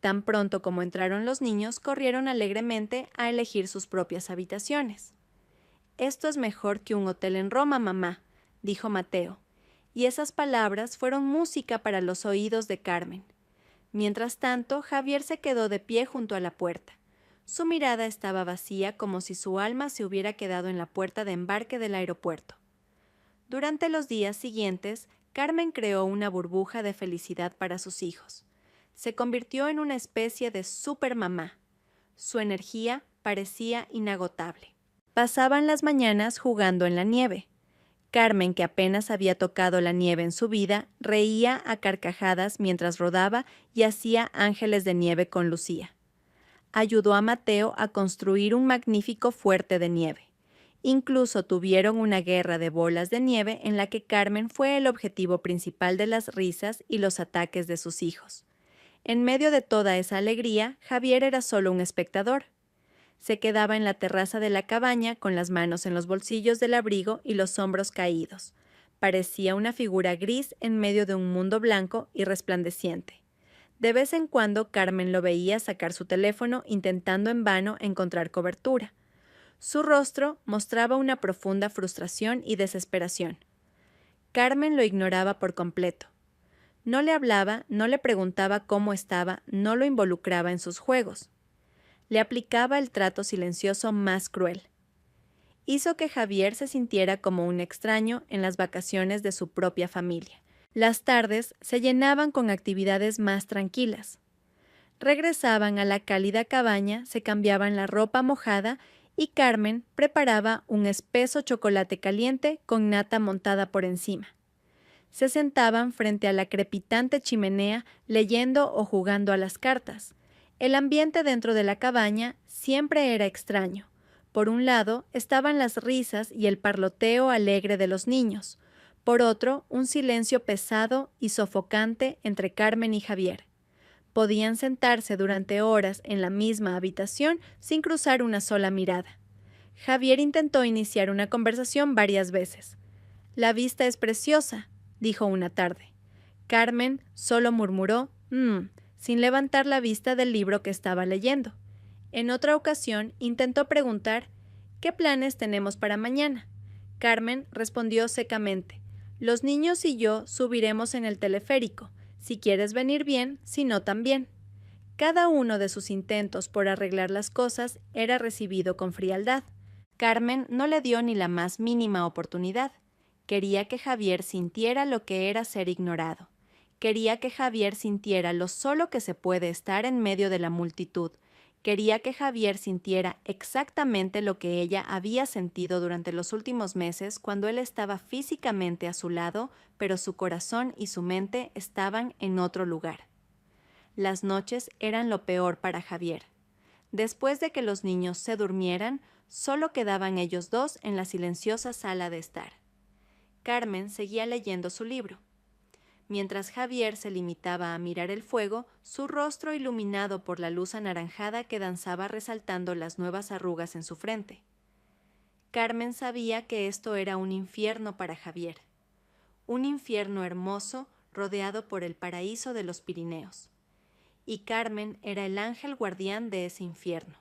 Tan pronto como entraron los niños, corrieron alegremente a elegir sus propias habitaciones. «Esto es mejor que un hotel en Roma, mamá», dijo Mateo, y esas palabras fueron música para los oídos de Carmen. Mientras tanto, Javier se quedó de pie junto a la puerta. Su mirada estaba vacía, como si su alma se hubiera quedado en la puerta de embarque del aeropuerto. Durante los días siguientes, Carmen creó una burbuja de felicidad para sus hijos. Se convirtió en una especie de supermamá. Su energía parecía inagotable. Pasaban las mañanas jugando en la nieve. Carmen, que apenas había tocado la nieve en su vida, reía a carcajadas mientras rodaba y hacía ángeles de nieve con Lucía. Ayudó a Mateo a construir un magnífico fuerte de nieve. Incluso tuvieron una guerra de bolas de nieve en la que Carmen fue el objetivo principal de las risas y los ataques de sus hijos. En medio de toda esa alegría, Javier era solo un espectador. Se quedaba en la terraza de la cabaña con las manos en los bolsillos del abrigo y los hombros caídos. Parecía una figura gris en medio de un mundo blanco y resplandeciente. De vez en cuando Carmen lo veía sacar su teléfono, intentando en vano encontrar cobertura. Su rostro mostraba una profunda frustración y desesperación. Carmen lo ignoraba por completo. No le hablaba, no le preguntaba cómo estaba, no lo involucraba en sus juegos. Le aplicaba el trato silencioso más cruel. Hizo que Javier se sintiera como un extraño en las vacaciones de su propia familia. Las tardes se llenaban con actividades más tranquilas. Regresaban a la cálida cabaña, se cambiaban la ropa mojada y Carmen preparaba un espeso chocolate caliente con nata montada por encima. Se sentaban frente a la crepitante chimenea leyendo o jugando a las cartas. El ambiente dentro de la cabaña siempre era extraño. Por un lado estaban las risas y el parloteo alegre de los niños. Por otro, un silencio pesado y sofocante entre Carmen y Javier. Podían sentarse durante horas en la misma habitación sin cruzar una sola mirada. Javier intentó iniciar una conversación varias veces. «La vista es preciosa», dijo una tarde. Carmen solo murmuró sin levantar la vista del libro que estaba leyendo. En otra ocasión intentó preguntar «¿Qué planes tenemos para mañana?». Carmen respondió secamente «Los niños y yo subiremos en el teleférico. Si quieres venir bien, si no también». Cada uno de sus intentos por arreglar las cosas era recibido con frialdad. Carmen no le dio ni la más mínima oportunidad. Quería que Javier sintiera lo que era ser ignorado. Quería que Javier sintiera lo solo que se puede estar en medio de la multitud. Quería que Javier sintiera exactamente lo que ella había sentido durante los últimos meses cuando él estaba físicamente a su lado, pero su corazón y su mente estaban en otro lugar. Las noches eran lo peor para Javier. Después de que los niños se durmieran, solo quedaban ellos dos en la silenciosa sala de estar. Carmen seguía leyendo su libro. Mientras Javier se limitaba a mirar el fuego, su rostro iluminado por la luz anaranjada que danzaba resaltando las nuevas arrugas en su frente. Carmen sabía que esto era un infierno para Javier. Un infierno hermoso rodeado por el paraíso de los Pirineos. Y Carmen era el ángel guardián de ese infierno.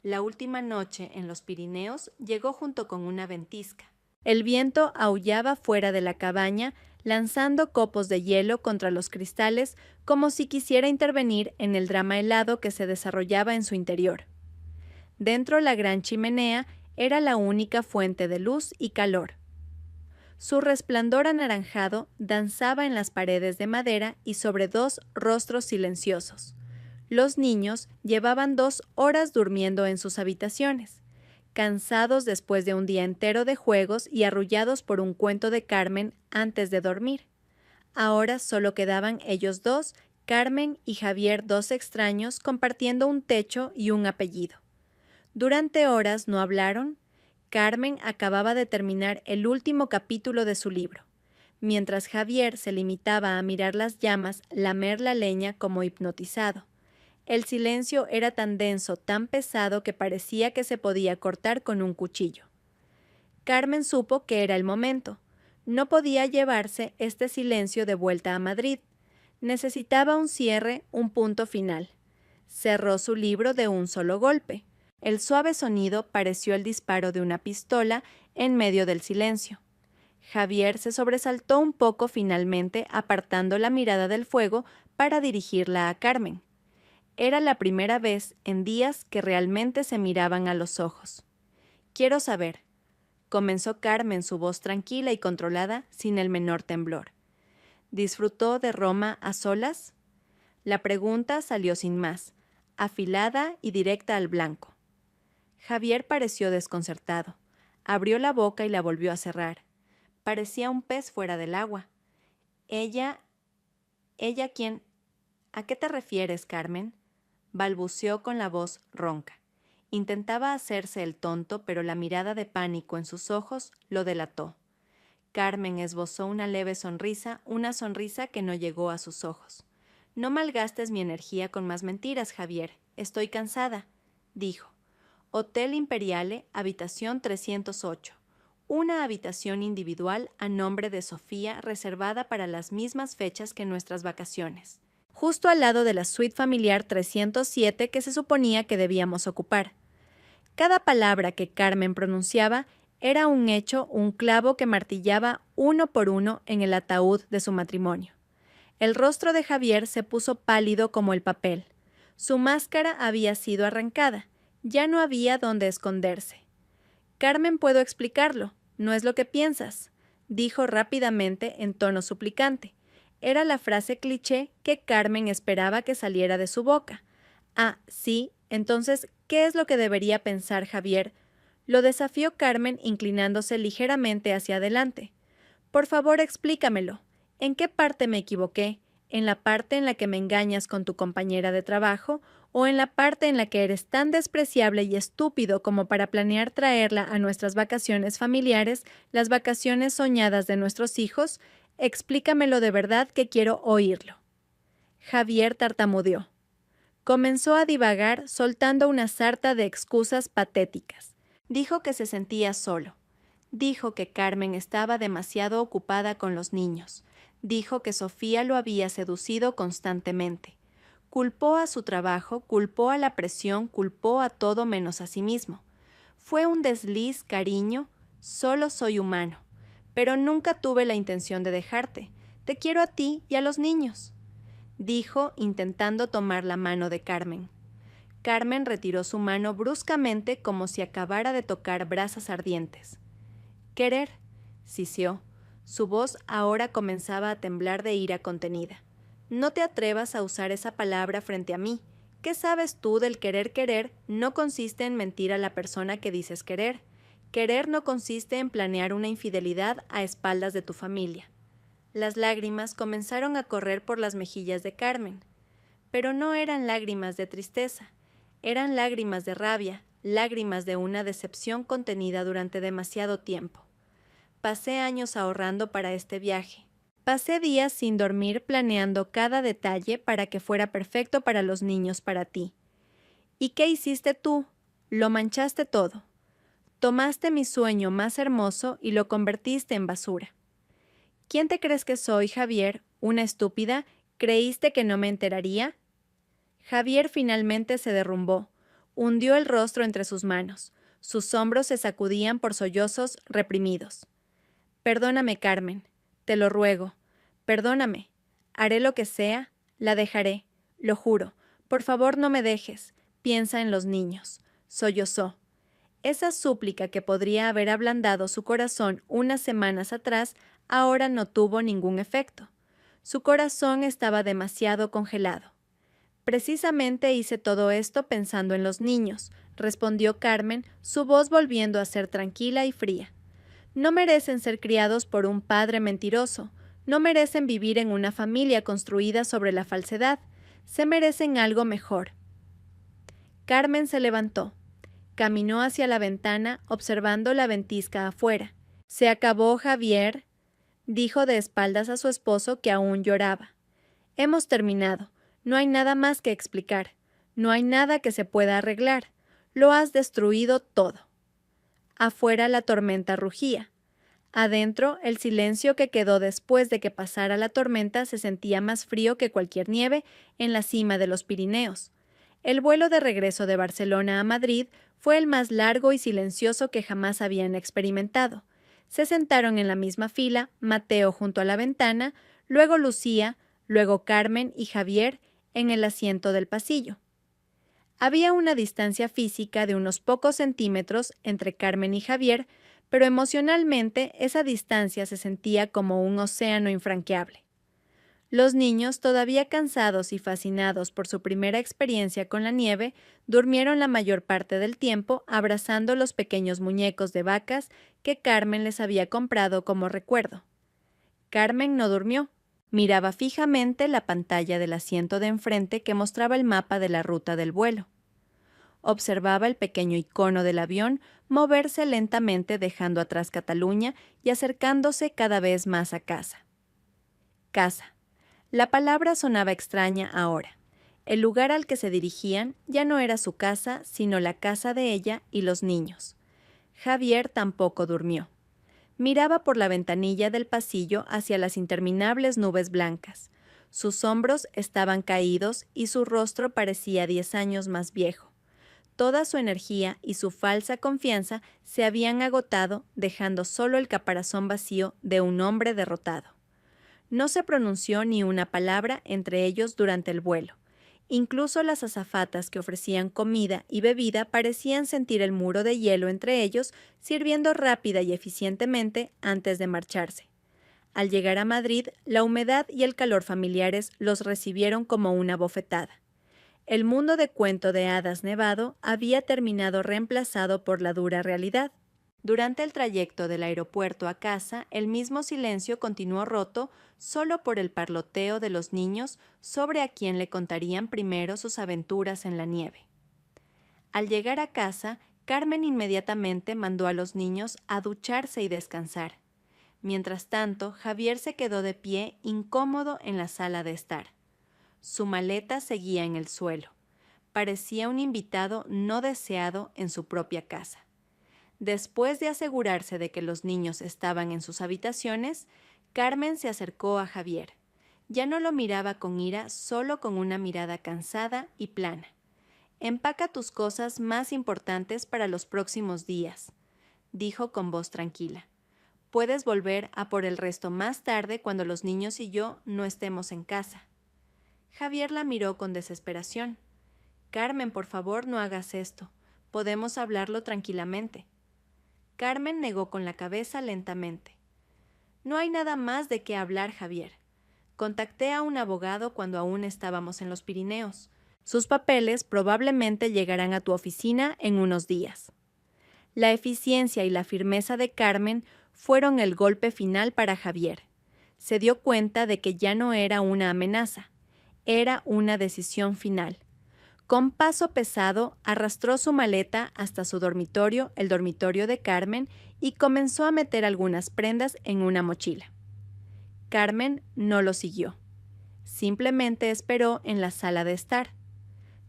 La última noche en los Pirineos llegó junto con una ventisca. El viento aullaba fuera de la cabaña, lanzando copos de hielo contra los cristales como si quisiera intervenir en el drama helado que se desarrollaba en su interior. Dentro la gran chimenea era la única fuente de luz y calor. Su resplandor anaranjado danzaba en las paredes de madera y sobre dos rostros silenciosos. Los niños llevaban 2 horas durmiendo en sus habitaciones, cansados después de un día entero de juegos y arrullados por un cuento de Carmen antes de dormir. Ahora solo quedaban ellos dos, Carmen y Javier, 2 extraños, compartiendo un techo y un apellido. Durante horas no hablaron. Carmen acababa de terminar el último capítulo de su libro, mientras Javier se limitaba a mirar las llamas lamer la leña como hipnotizado. El silencio era tan denso, tan pesado que parecía que se podía cortar con un cuchillo. Carmen supo que era el momento. No podía llevarse este silencio de vuelta a Madrid. Necesitaba un cierre, un punto final. Cerró su libro de un solo golpe. El suave sonido pareció el disparo de una pistola en medio del silencio. Javier se sobresaltó un poco finalmente, apartando la mirada del fuego para dirigirla a Carmen. Era la primera vez en días que realmente se miraban a los ojos. «Quiero saber», comenzó Carmen, su voz tranquila y controlada, sin el menor temblor. «¿Disfrutó de Roma a solas?». La pregunta salió sin más, afilada y directa al blanco. Javier pareció desconcertado. Abrió la boca y la volvió a cerrar. Parecía un pez fuera del agua. «¿Ella quién? ¿A qué te refieres, Carmen?», balbuceó con la voz ronca. Intentaba hacerse el tonto, pero la mirada de pánico en sus ojos lo delató. Carmen esbozó una leve sonrisa, una sonrisa que no llegó a sus ojos. «No malgastes mi energía con más mentiras, Javier. Estoy cansada», dijo. «Hotel Imperiale, habitación 308. Una habitación individual a nombre de Sofía, reservada para las mismas fechas que nuestras vacaciones. Justo al lado de la suite familiar 307 que se suponía que debíamos ocupar». Cada palabra que Carmen pronunciaba era un hecho, un clavo que martillaba uno por uno en el ataúd de su matrimonio. El rostro de Javier se puso pálido como el papel. Su máscara había sido arrancada. Ya no había dónde esconderse. «Carmen, puedo explicarlo. No es lo que piensas», dijo rápidamente en tono suplicante. Era la frase cliché que Carmen esperaba que saliera de su boca. «Ah, sí, entonces, ¿qué es lo que debería pensar Javier?», lo desafió Carmen, inclinándose ligeramente hacia adelante. «Por favor, explícamelo. ¿En qué parte me equivoqué? ¿En la parte en la que me engañas con tu compañera de trabajo o en la parte en la que eres tan despreciable y estúpido como para planear traerla a nuestras vacaciones familiares, las vacaciones soñadas de nuestros hijos, explícamelo de verdad que quiero oírlo. Javier tartamudeó. Comenzó a divagar soltando una sarta de excusas patéticas. Dijo que se sentía solo. Dijo que Carmen estaba demasiado ocupada con los niños. Dijo que Sofía lo había seducido constantemente. Culpó a su trabajo, culpó a la presión, culpó a todo menos a sí mismo. Fue un desliz, cariño, solo soy humano. Pero nunca tuve la intención de dejarte. Te quiero a ti y a los niños, dijo, intentando tomar la mano de Carmen. Carmen retiró su mano bruscamente como si acabara de tocar brasas ardientes. Querer, siseó. Su voz ahora comenzaba a temblar de ira contenida. No te atrevas a usar esa palabra frente a mí. ¿Qué sabes tú del querer? Querer no consiste en mentir a la persona que dices querer. Querer no consiste en planear una infidelidad a espaldas de tu familia. Las lágrimas comenzaron a correr por las mejillas de Carmen. Pero no eran lágrimas de tristeza. Eran lágrimas de rabia, lágrimas de una decepción contenida durante demasiado tiempo. Pasé años ahorrando para este viaje. Pasé días sin dormir planeando cada detalle para que fuera perfecto para los niños, para ti. ¿Y qué hiciste tú? Lo manchaste todo. Tomaste mi sueño más hermoso y lo convertiste en basura. ¿Quién te crees que soy, Javier? ¿Una estúpida? ¿Creíste que no me enteraría? Javier finalmente se derrumbó. Hundió el rostro entre sus manos. Sus hombros se sacudían por sollozos reprimidos. Perdóname, Carmen. Te lo ruego. Perdóname. Haré lo que sea. La dejaré. Lo juro. Por favor, no me dejes. Piensa en los niños. Sollozó. Esa súplica que podría haber ablandado su corazón unas semanas atrás, ahora no tuvo ningún efecto. Su corazón estaba demasiado congelado. Precisamente hice todo esto pensando en los niños, respondió Carmen, su voz volviendo a ser tranquila y fría. No merecen ser criados por un padre mentiroso, no merecen vivir en una familia construida sobre la falsedad, se merecen algo mejor. Carmen se levantó. Caminó hacia la ventana, observando la ventisca afuera. «Se acabó, Javier», dijo de espaldas a su esposo, que aún lloraba. «Hemos terminado. No hay nada más que explicar. No hay nada que se pueda arreglar. Lo has destruido todo». Afuera la tormenta rugía. Adentro, el silencio que quedó después de que pasara la tormenta se sentía más frío que cualquier nieve en la cima de los Pirineos. El vuelo de regreso de Barcelona a Madrid fue el más largo y silencioso que jamás habían experimentado. Se sentaron en la misma fila, Mateo junto a la ventana, luego Lucía, luego Carmen y Javier en el asiento del pasillo. Había una distancia física de unos pocos centímetros entre Carmen y Javier, pero emocionalmente esa distancia se sentía como un océano infranqueable. Los niños, todavía cansados y fascinados por su primera experiencia con la nieve, durmieron la mayor parte del tiempo abrazando los pequeños muñecos de vacas que Carmen les había comprado como recuerdo. Carmen no durmió. Miraba fijamente la pantalla del asiento de enfrente que mostraba el mapa de la ruta del vuelo. Observaba el pequeño icono del avión moverse lentamente dejando atrás Cataluña y acercándose cada vez más a casa. Casa. La palabra sonaba extraña ahora. El lugar al que se dirigían ya no era su casa, sino la casa de ella y los niños. Javier tampoco durmió. Miraba por la ventanilla del pasillo hacia las interminables nubes blancas. Sus hombros estaban caídos y su rostro parecía 10 años más viejo. Toda su energía y su falsa confianza se habían agotado, dejando solo el caparazón vacío de un hombre derrotado. No se pronunció ni una palabra entre ellos durante el vuelo. Incluso las azafatas que ofrecían comida y bebida parecían sentir el muro de hielo entre ellos, sirviendo rápida y eficientemente antes de marcharse. Al llegar a Madrid, la humedad y el calor familiares los recibieron como una bofetada. El mundo de cuento de hadas nevado había terminado reemplazado por la dura realidad. Durante el trayecto del aeropuerto a casa, el mismo silencio continuó roto solo por el parloteo de los niños sobre a quién le contarían primero sus aventuras en la nieve. Al llegar a casa, Carmen inmediatamente mandó a los niños a ducharse y descansar. Mientras tanto, Javier se quedó de pie, incómodo en la sala de estar. Su maleta seguía en el suelo. Parecía un invitado no deseado en su propia casa. Después de asegurarse de que los niños estaban en sus habitaciones, Carmen se acercó a Javier. Ya no lo miraba con ira, solo con una mirada cansada y plana. «Empaca tus cosas más importantes para los próximos días», dijo con voz tranquila. «Puedes volver a por el resto más tarde cuando los niños y yo no estemos en casa». Javier la miró con desesperación. «Carmen, por favor, no hagas esto. Podemos hablarlo tranquilamente». Carmen negó con la cabeza lentamente. «No hay nada más de qué hablar, Javier. Contacté a un abogado cuando aún estábamos en los Pirineos. Sus papeles probablemente llegarán a tu oficina en unos días». La eficiencia y la firmeza de Carmen fueron el golpe final para Javier. Se dio cuenta de que ya no era una amenaza, era una decisión final. Con paso pesado, arrastró su maleta hasta su dormitorio, el dormitorio de Carmen, y comenzó a meter algunas prendas en una mochila. Carmen no lo siguió. Simplemente esperó en la sala de estar.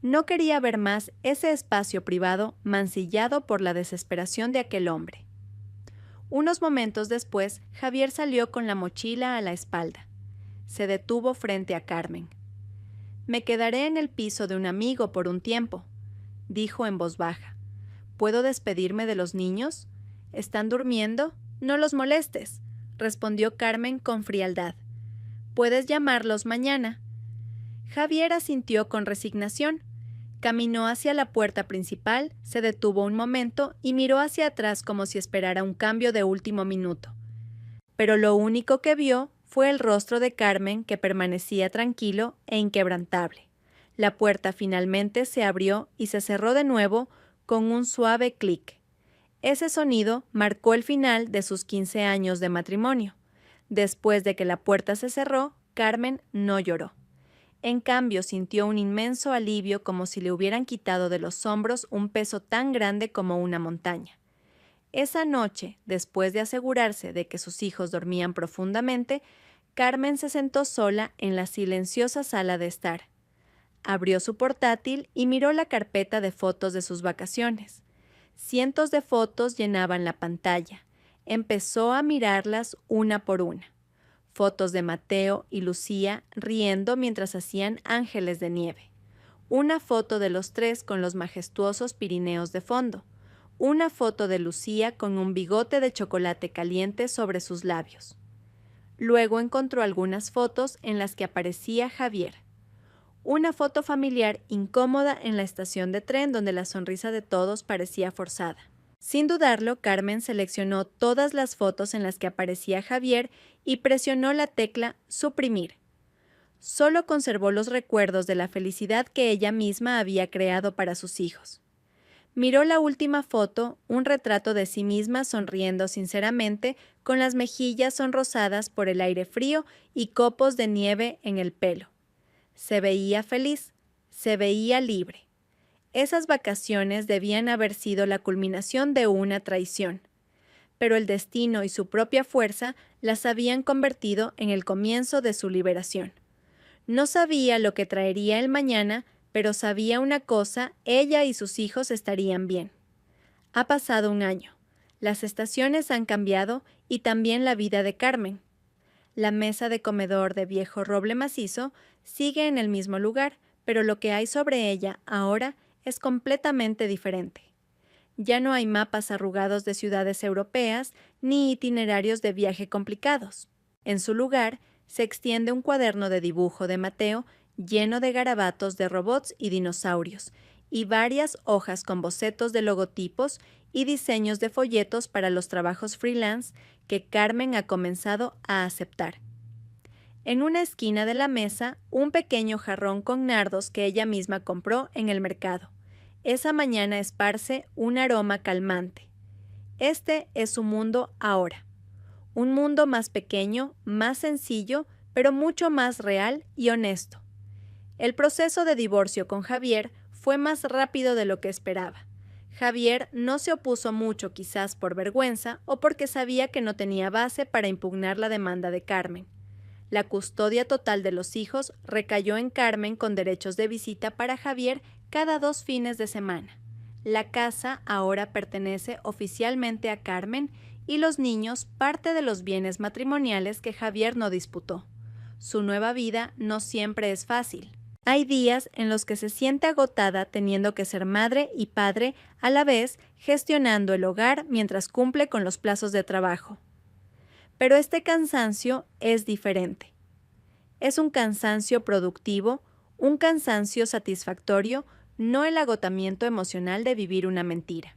No quería ver más ese espacio privado mancillado por la desesperación de aquel hombre. Unos momentos después, Javier salió con la mochila a la espalda. Se detuvo frente a Carmen. «Me quedaré en el piso de un amigo por un tiempo», dijo en voz baja. «¿Puedo despedirme de los niños? ¿Están durmiendo? No los molestes», respondió Carmen con frialdad. «Puedes llamarlos mañana». Javier asintió con resignación. Caminó hacia la puerta principal, se detuvo un momento y miró hacia atrás como si esperara un cambio de último minuto. Pero lo único que vio fue el rostro de Carmen, que permanecía tranquilo e inquebrantable. La puerta finalmente se abrió y se cerró de nuevo con un suave clic. Ese sonido marcó el final de sus 15 años de matrimonio. Después de que la puerta se cerró, Carmen no lloró. En cambio, sintió un inmenso alivio, como si le hubieran quitado de los hombros un peso tan grande como una montaña. Esa noche, después de asegurarse de que sus hijos dormían profundamente, Carmen se sentó sola en la silenciosa sala de estar. Abrió su portátil y miró la carpeta de fotos de sus vacaciones. Cientos de fotos llenaban la pantalla. Empezó a mirarlas una por una. Fotos de Mateo y Lucía riendo mientras hacían ángeles de nieve. Una foto de los tres con los majestuosos Pirineos de fondo. Una foto de Lucía con un bigote de chocolate caliente sobre sus labios. Luego encontró algunas fotos en las que aparecía Javier. Una foto familiar incómoda en la estación de tren donde la sonrisa de todos parecía forzada. Sin dudarlo, Carmen seleccionó todas las fotos en las que aparecía Javier y presionó la tecla «Suprimir». Solo conservó los recuerdos de la felicidad que ella misma había creado para sus hijos. Miró la última foto, un retrato de sí misma sonriendo sinceramente, con las mejillas sonrosadas por el aire frío y copos de nieve en el pelo. Se veía feliz, se veía libre. Esas vacaciones debían haber sido la culminación de una traición, pero el destino y su propia fuerza las habían convertido en el comienzo de su liberación. No sabía lo que traería el mañana, pero sabía una cosa: ella y sus hijos estarían bien. Ha pasado un año. Las estaciones han cambiado y también la vida de Carmen. La mesa de comedor de viejo roble macizo sigue en el mismo lugar, pero lo que hay sobre ella ahora es completamente diferente. Ya no hay mapas arrugados de ciudades europeas ni itinerarios de viaje complicados. En su lugar, se extiende un cuaderno de dibujo de Mateo lleno de garabatos de robots y dinosaurios, y varias hojas con bocetos de logotipos y diseños de folletos para los trabajos freelance que Carmen ha comenzado a aceptar. En una esquina de la mesa, un pequeño jarrón con nardos que ella misma compró en el mercado. Esa mañana esparce un aroma calmante. Este es su mundo ahora. Un mundo más pequeño, más sencillo, pero mucho más real y honesto. El proceso de divorcio con Javier fue más rápido de lo que esperaba. Javier no se opuso mucho, quizás por vergüenza o porque sabía que no tenía base para impugnar la demanda de Carmen. La custodia total de los hijos recayó en Carmen con derechos de visita para Javier cada 2 fines de semana. La casa ahora pertenece oficialmente a Carmen y los niños parte de los bienes matrimoniales que Javier no disputó. Su nueva vida no siempre es fácil. Hay días en los que se siente agotada teniendo que ser madre y padre a la vez, gestionando el hogar mientras cumple con los plazos de trabajo. Pero este cansancio es diferente. Es un cansancio productivo, un cansancio satisfactorio, no el agotamiento emocional de vivir una mentira.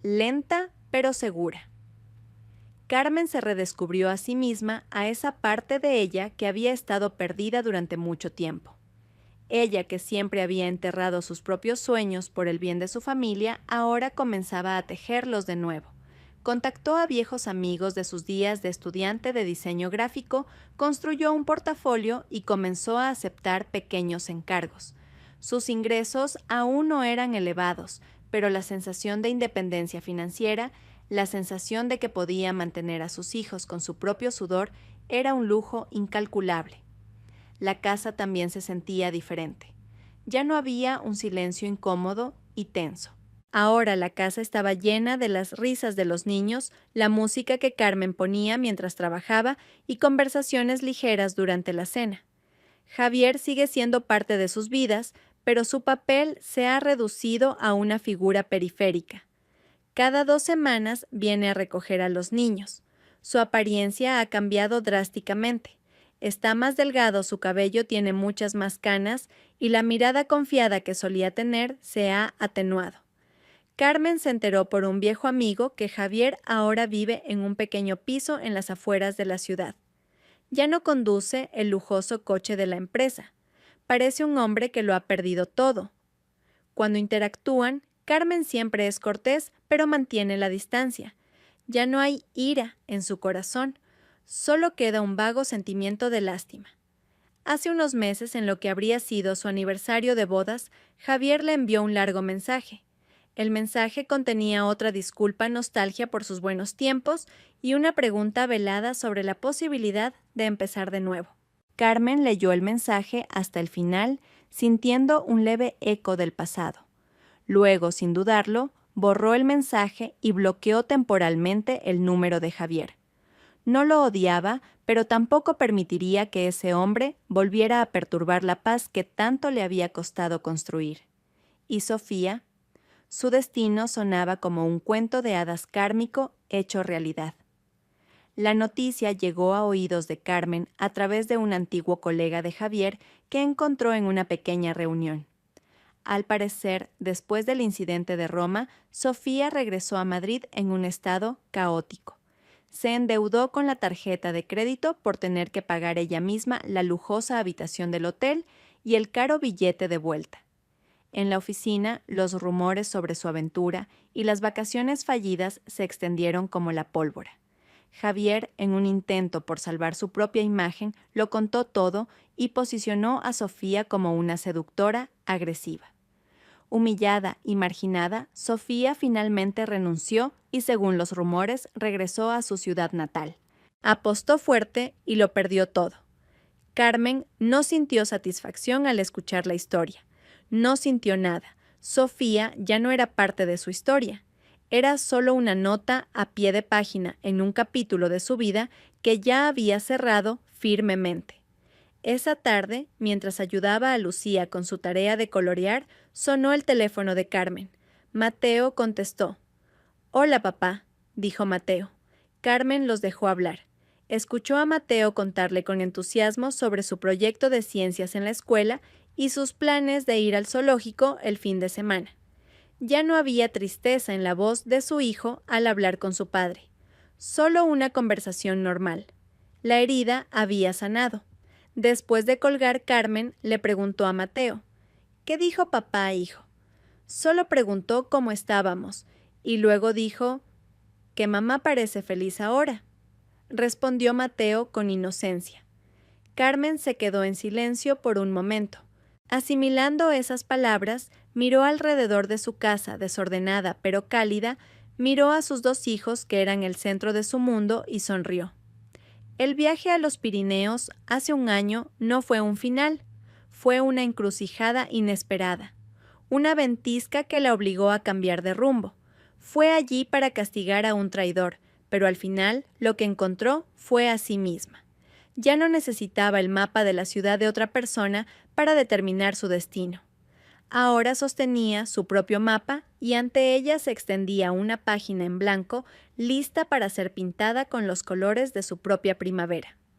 Lenta, pero segura. Carmen se redescubrió a sí misma, a esa parte de ella que había estado perdida durante mucho tiempo. Ella, que siempre había enterrado sus propios sueños por el bien de su familia, ahora comenzaba a tejerlos de nuevo. Contactó a viejos amigos de sus días de estudiante de diseño gráfico, construyó un portafolio y comenzó a aceptar pequeños encargos. Sus ingresos aún no eran elevados, pero la sensación de independencia financiera, la sensación de que podía mantener a sus hijos con su propio sudor, era un lujo incalculable. La casa también se sentía diferente. Ya no había un silencio incómodo y tenso. Ahora la casa estaba llena de las risas de los niños, la música que Carmen ponía mientras trabajaba y conversaciones ligeras durante la cena. Javier sigue siendo parte de sus vidas, pero su papel se ha reducido a una figura periférica. Cada 2 semanas viene a recoger a los niños. Su apariencia ha cambiado drásticamente. Está más delgado, su cabello tiene muchas más canas y la mirada confiada que solía tener se ha atenuado. Carmen se enteró por un viejo amigo que Javier ahora vive en un pequeño piso en las afueras de la ciudad. Ya no conduce el lujoso coche de la empresa. Parece un hombre que lo ha perdido todo. Cuando interactúan, Carmen siempre es cortés, pero mantiene la distancia. Ya no hay ira en su corazón. Solo queda un vago sentimiento de lástima. Hace unos meses, en lo que habría sido su aniversario de bodas, Javier le envió un largo mensaje. El mensaje contenía otra disculpa, nostalgia por sus buenos tiempos y una pregunta velada sobre la posibilidad de empezar de nuevo. Carmen leyó el mensaje hasta el final, sintiendo un leve eco del pasado. Luego, sin dudarlo, borró el mensaje y bloqueó temporalmente el número de Javier. No lo odiaba, pero tampoco permitiría que ese hombre volviera a perturbar la paz que tanto le había costado construir. ¿Y Sofía? Su destino sonaba como un cuento de hadas kármico hecho realidad. La noticia llegó a oídos de Carmen a través de un antiguo colega de Javier que encontró en una pequeña reunión. Al parecer, después del incidente de Roma, Sofía regresó a Madrid en un estado caótico. Se endeudó con la tarjeta de crédito por tener que pagar ella misma la lujosa habitación del hotel y el caro billete de vuelta. En la oficina, los rumores sobre su aventura y las vacaciones fallidas se extendieron como la pólvora. Javier, en un intento por salvar su propia imagen, lo contó todo y posicionó a Sofía como una seductora agresiva. Humillada y marginada, Sofía finalmente renunció y, según los rumores, regresó a su ciudad natal. Apostó fuerte y lo perdió todo. Carmen no sintió satisfacción al escuchar la historia. No sintió nada. Sofía ya no era parte de su historia. Era solo una nota a pie de página en un capítulo de su vida que ya había cerrado firmemente. Esa tarde, mientras ayudaba a Lucía con su tarea de colorear, sonó el teléfono de Carmen. Mateo contestó. «Hola, papá», dijo Mateo. Carmen los dejó hablar. Escuchó a Mateo contarle con entusiasmo sobre su proyecto de ciencias en la escuela y sus planes de ir al zoológico el fin de semana. Ya no había tristeza en la voz de su hijo al hablar con su padre. Solo una conversación normal. La herida había sanado. Después de colgar, Carmen le preguntó a Mateo. «¿Qué dijo papá, hijo?» Solo preguntó cómo estábamos, y luego dijo, que mamá parece feliz ahora, respondió Mateo con inocencia. Carmen se quedó en silencio por un momento. Asimilando esas palabras, miró alrededor de su casa, desordenada pero cálida, miró a sus 2 hijos, que eran el centro de su mundo, y sonrió. El viaje a los Pirineos hace un año no fue un final, fue una encrucijada inesperada, una ventisca que la obligó a cambiar de rumbo. Fue allí para castigar a un traidor, pero al final lo que encontró fue a sí misma. Ya no necesitaba el mapa de la ciudad de otra persona para determinar su destino. Ahora sostenía su propio mapa y ante ella se extendía una página en blanco lista para ser pintada con los colores de su propia primavera.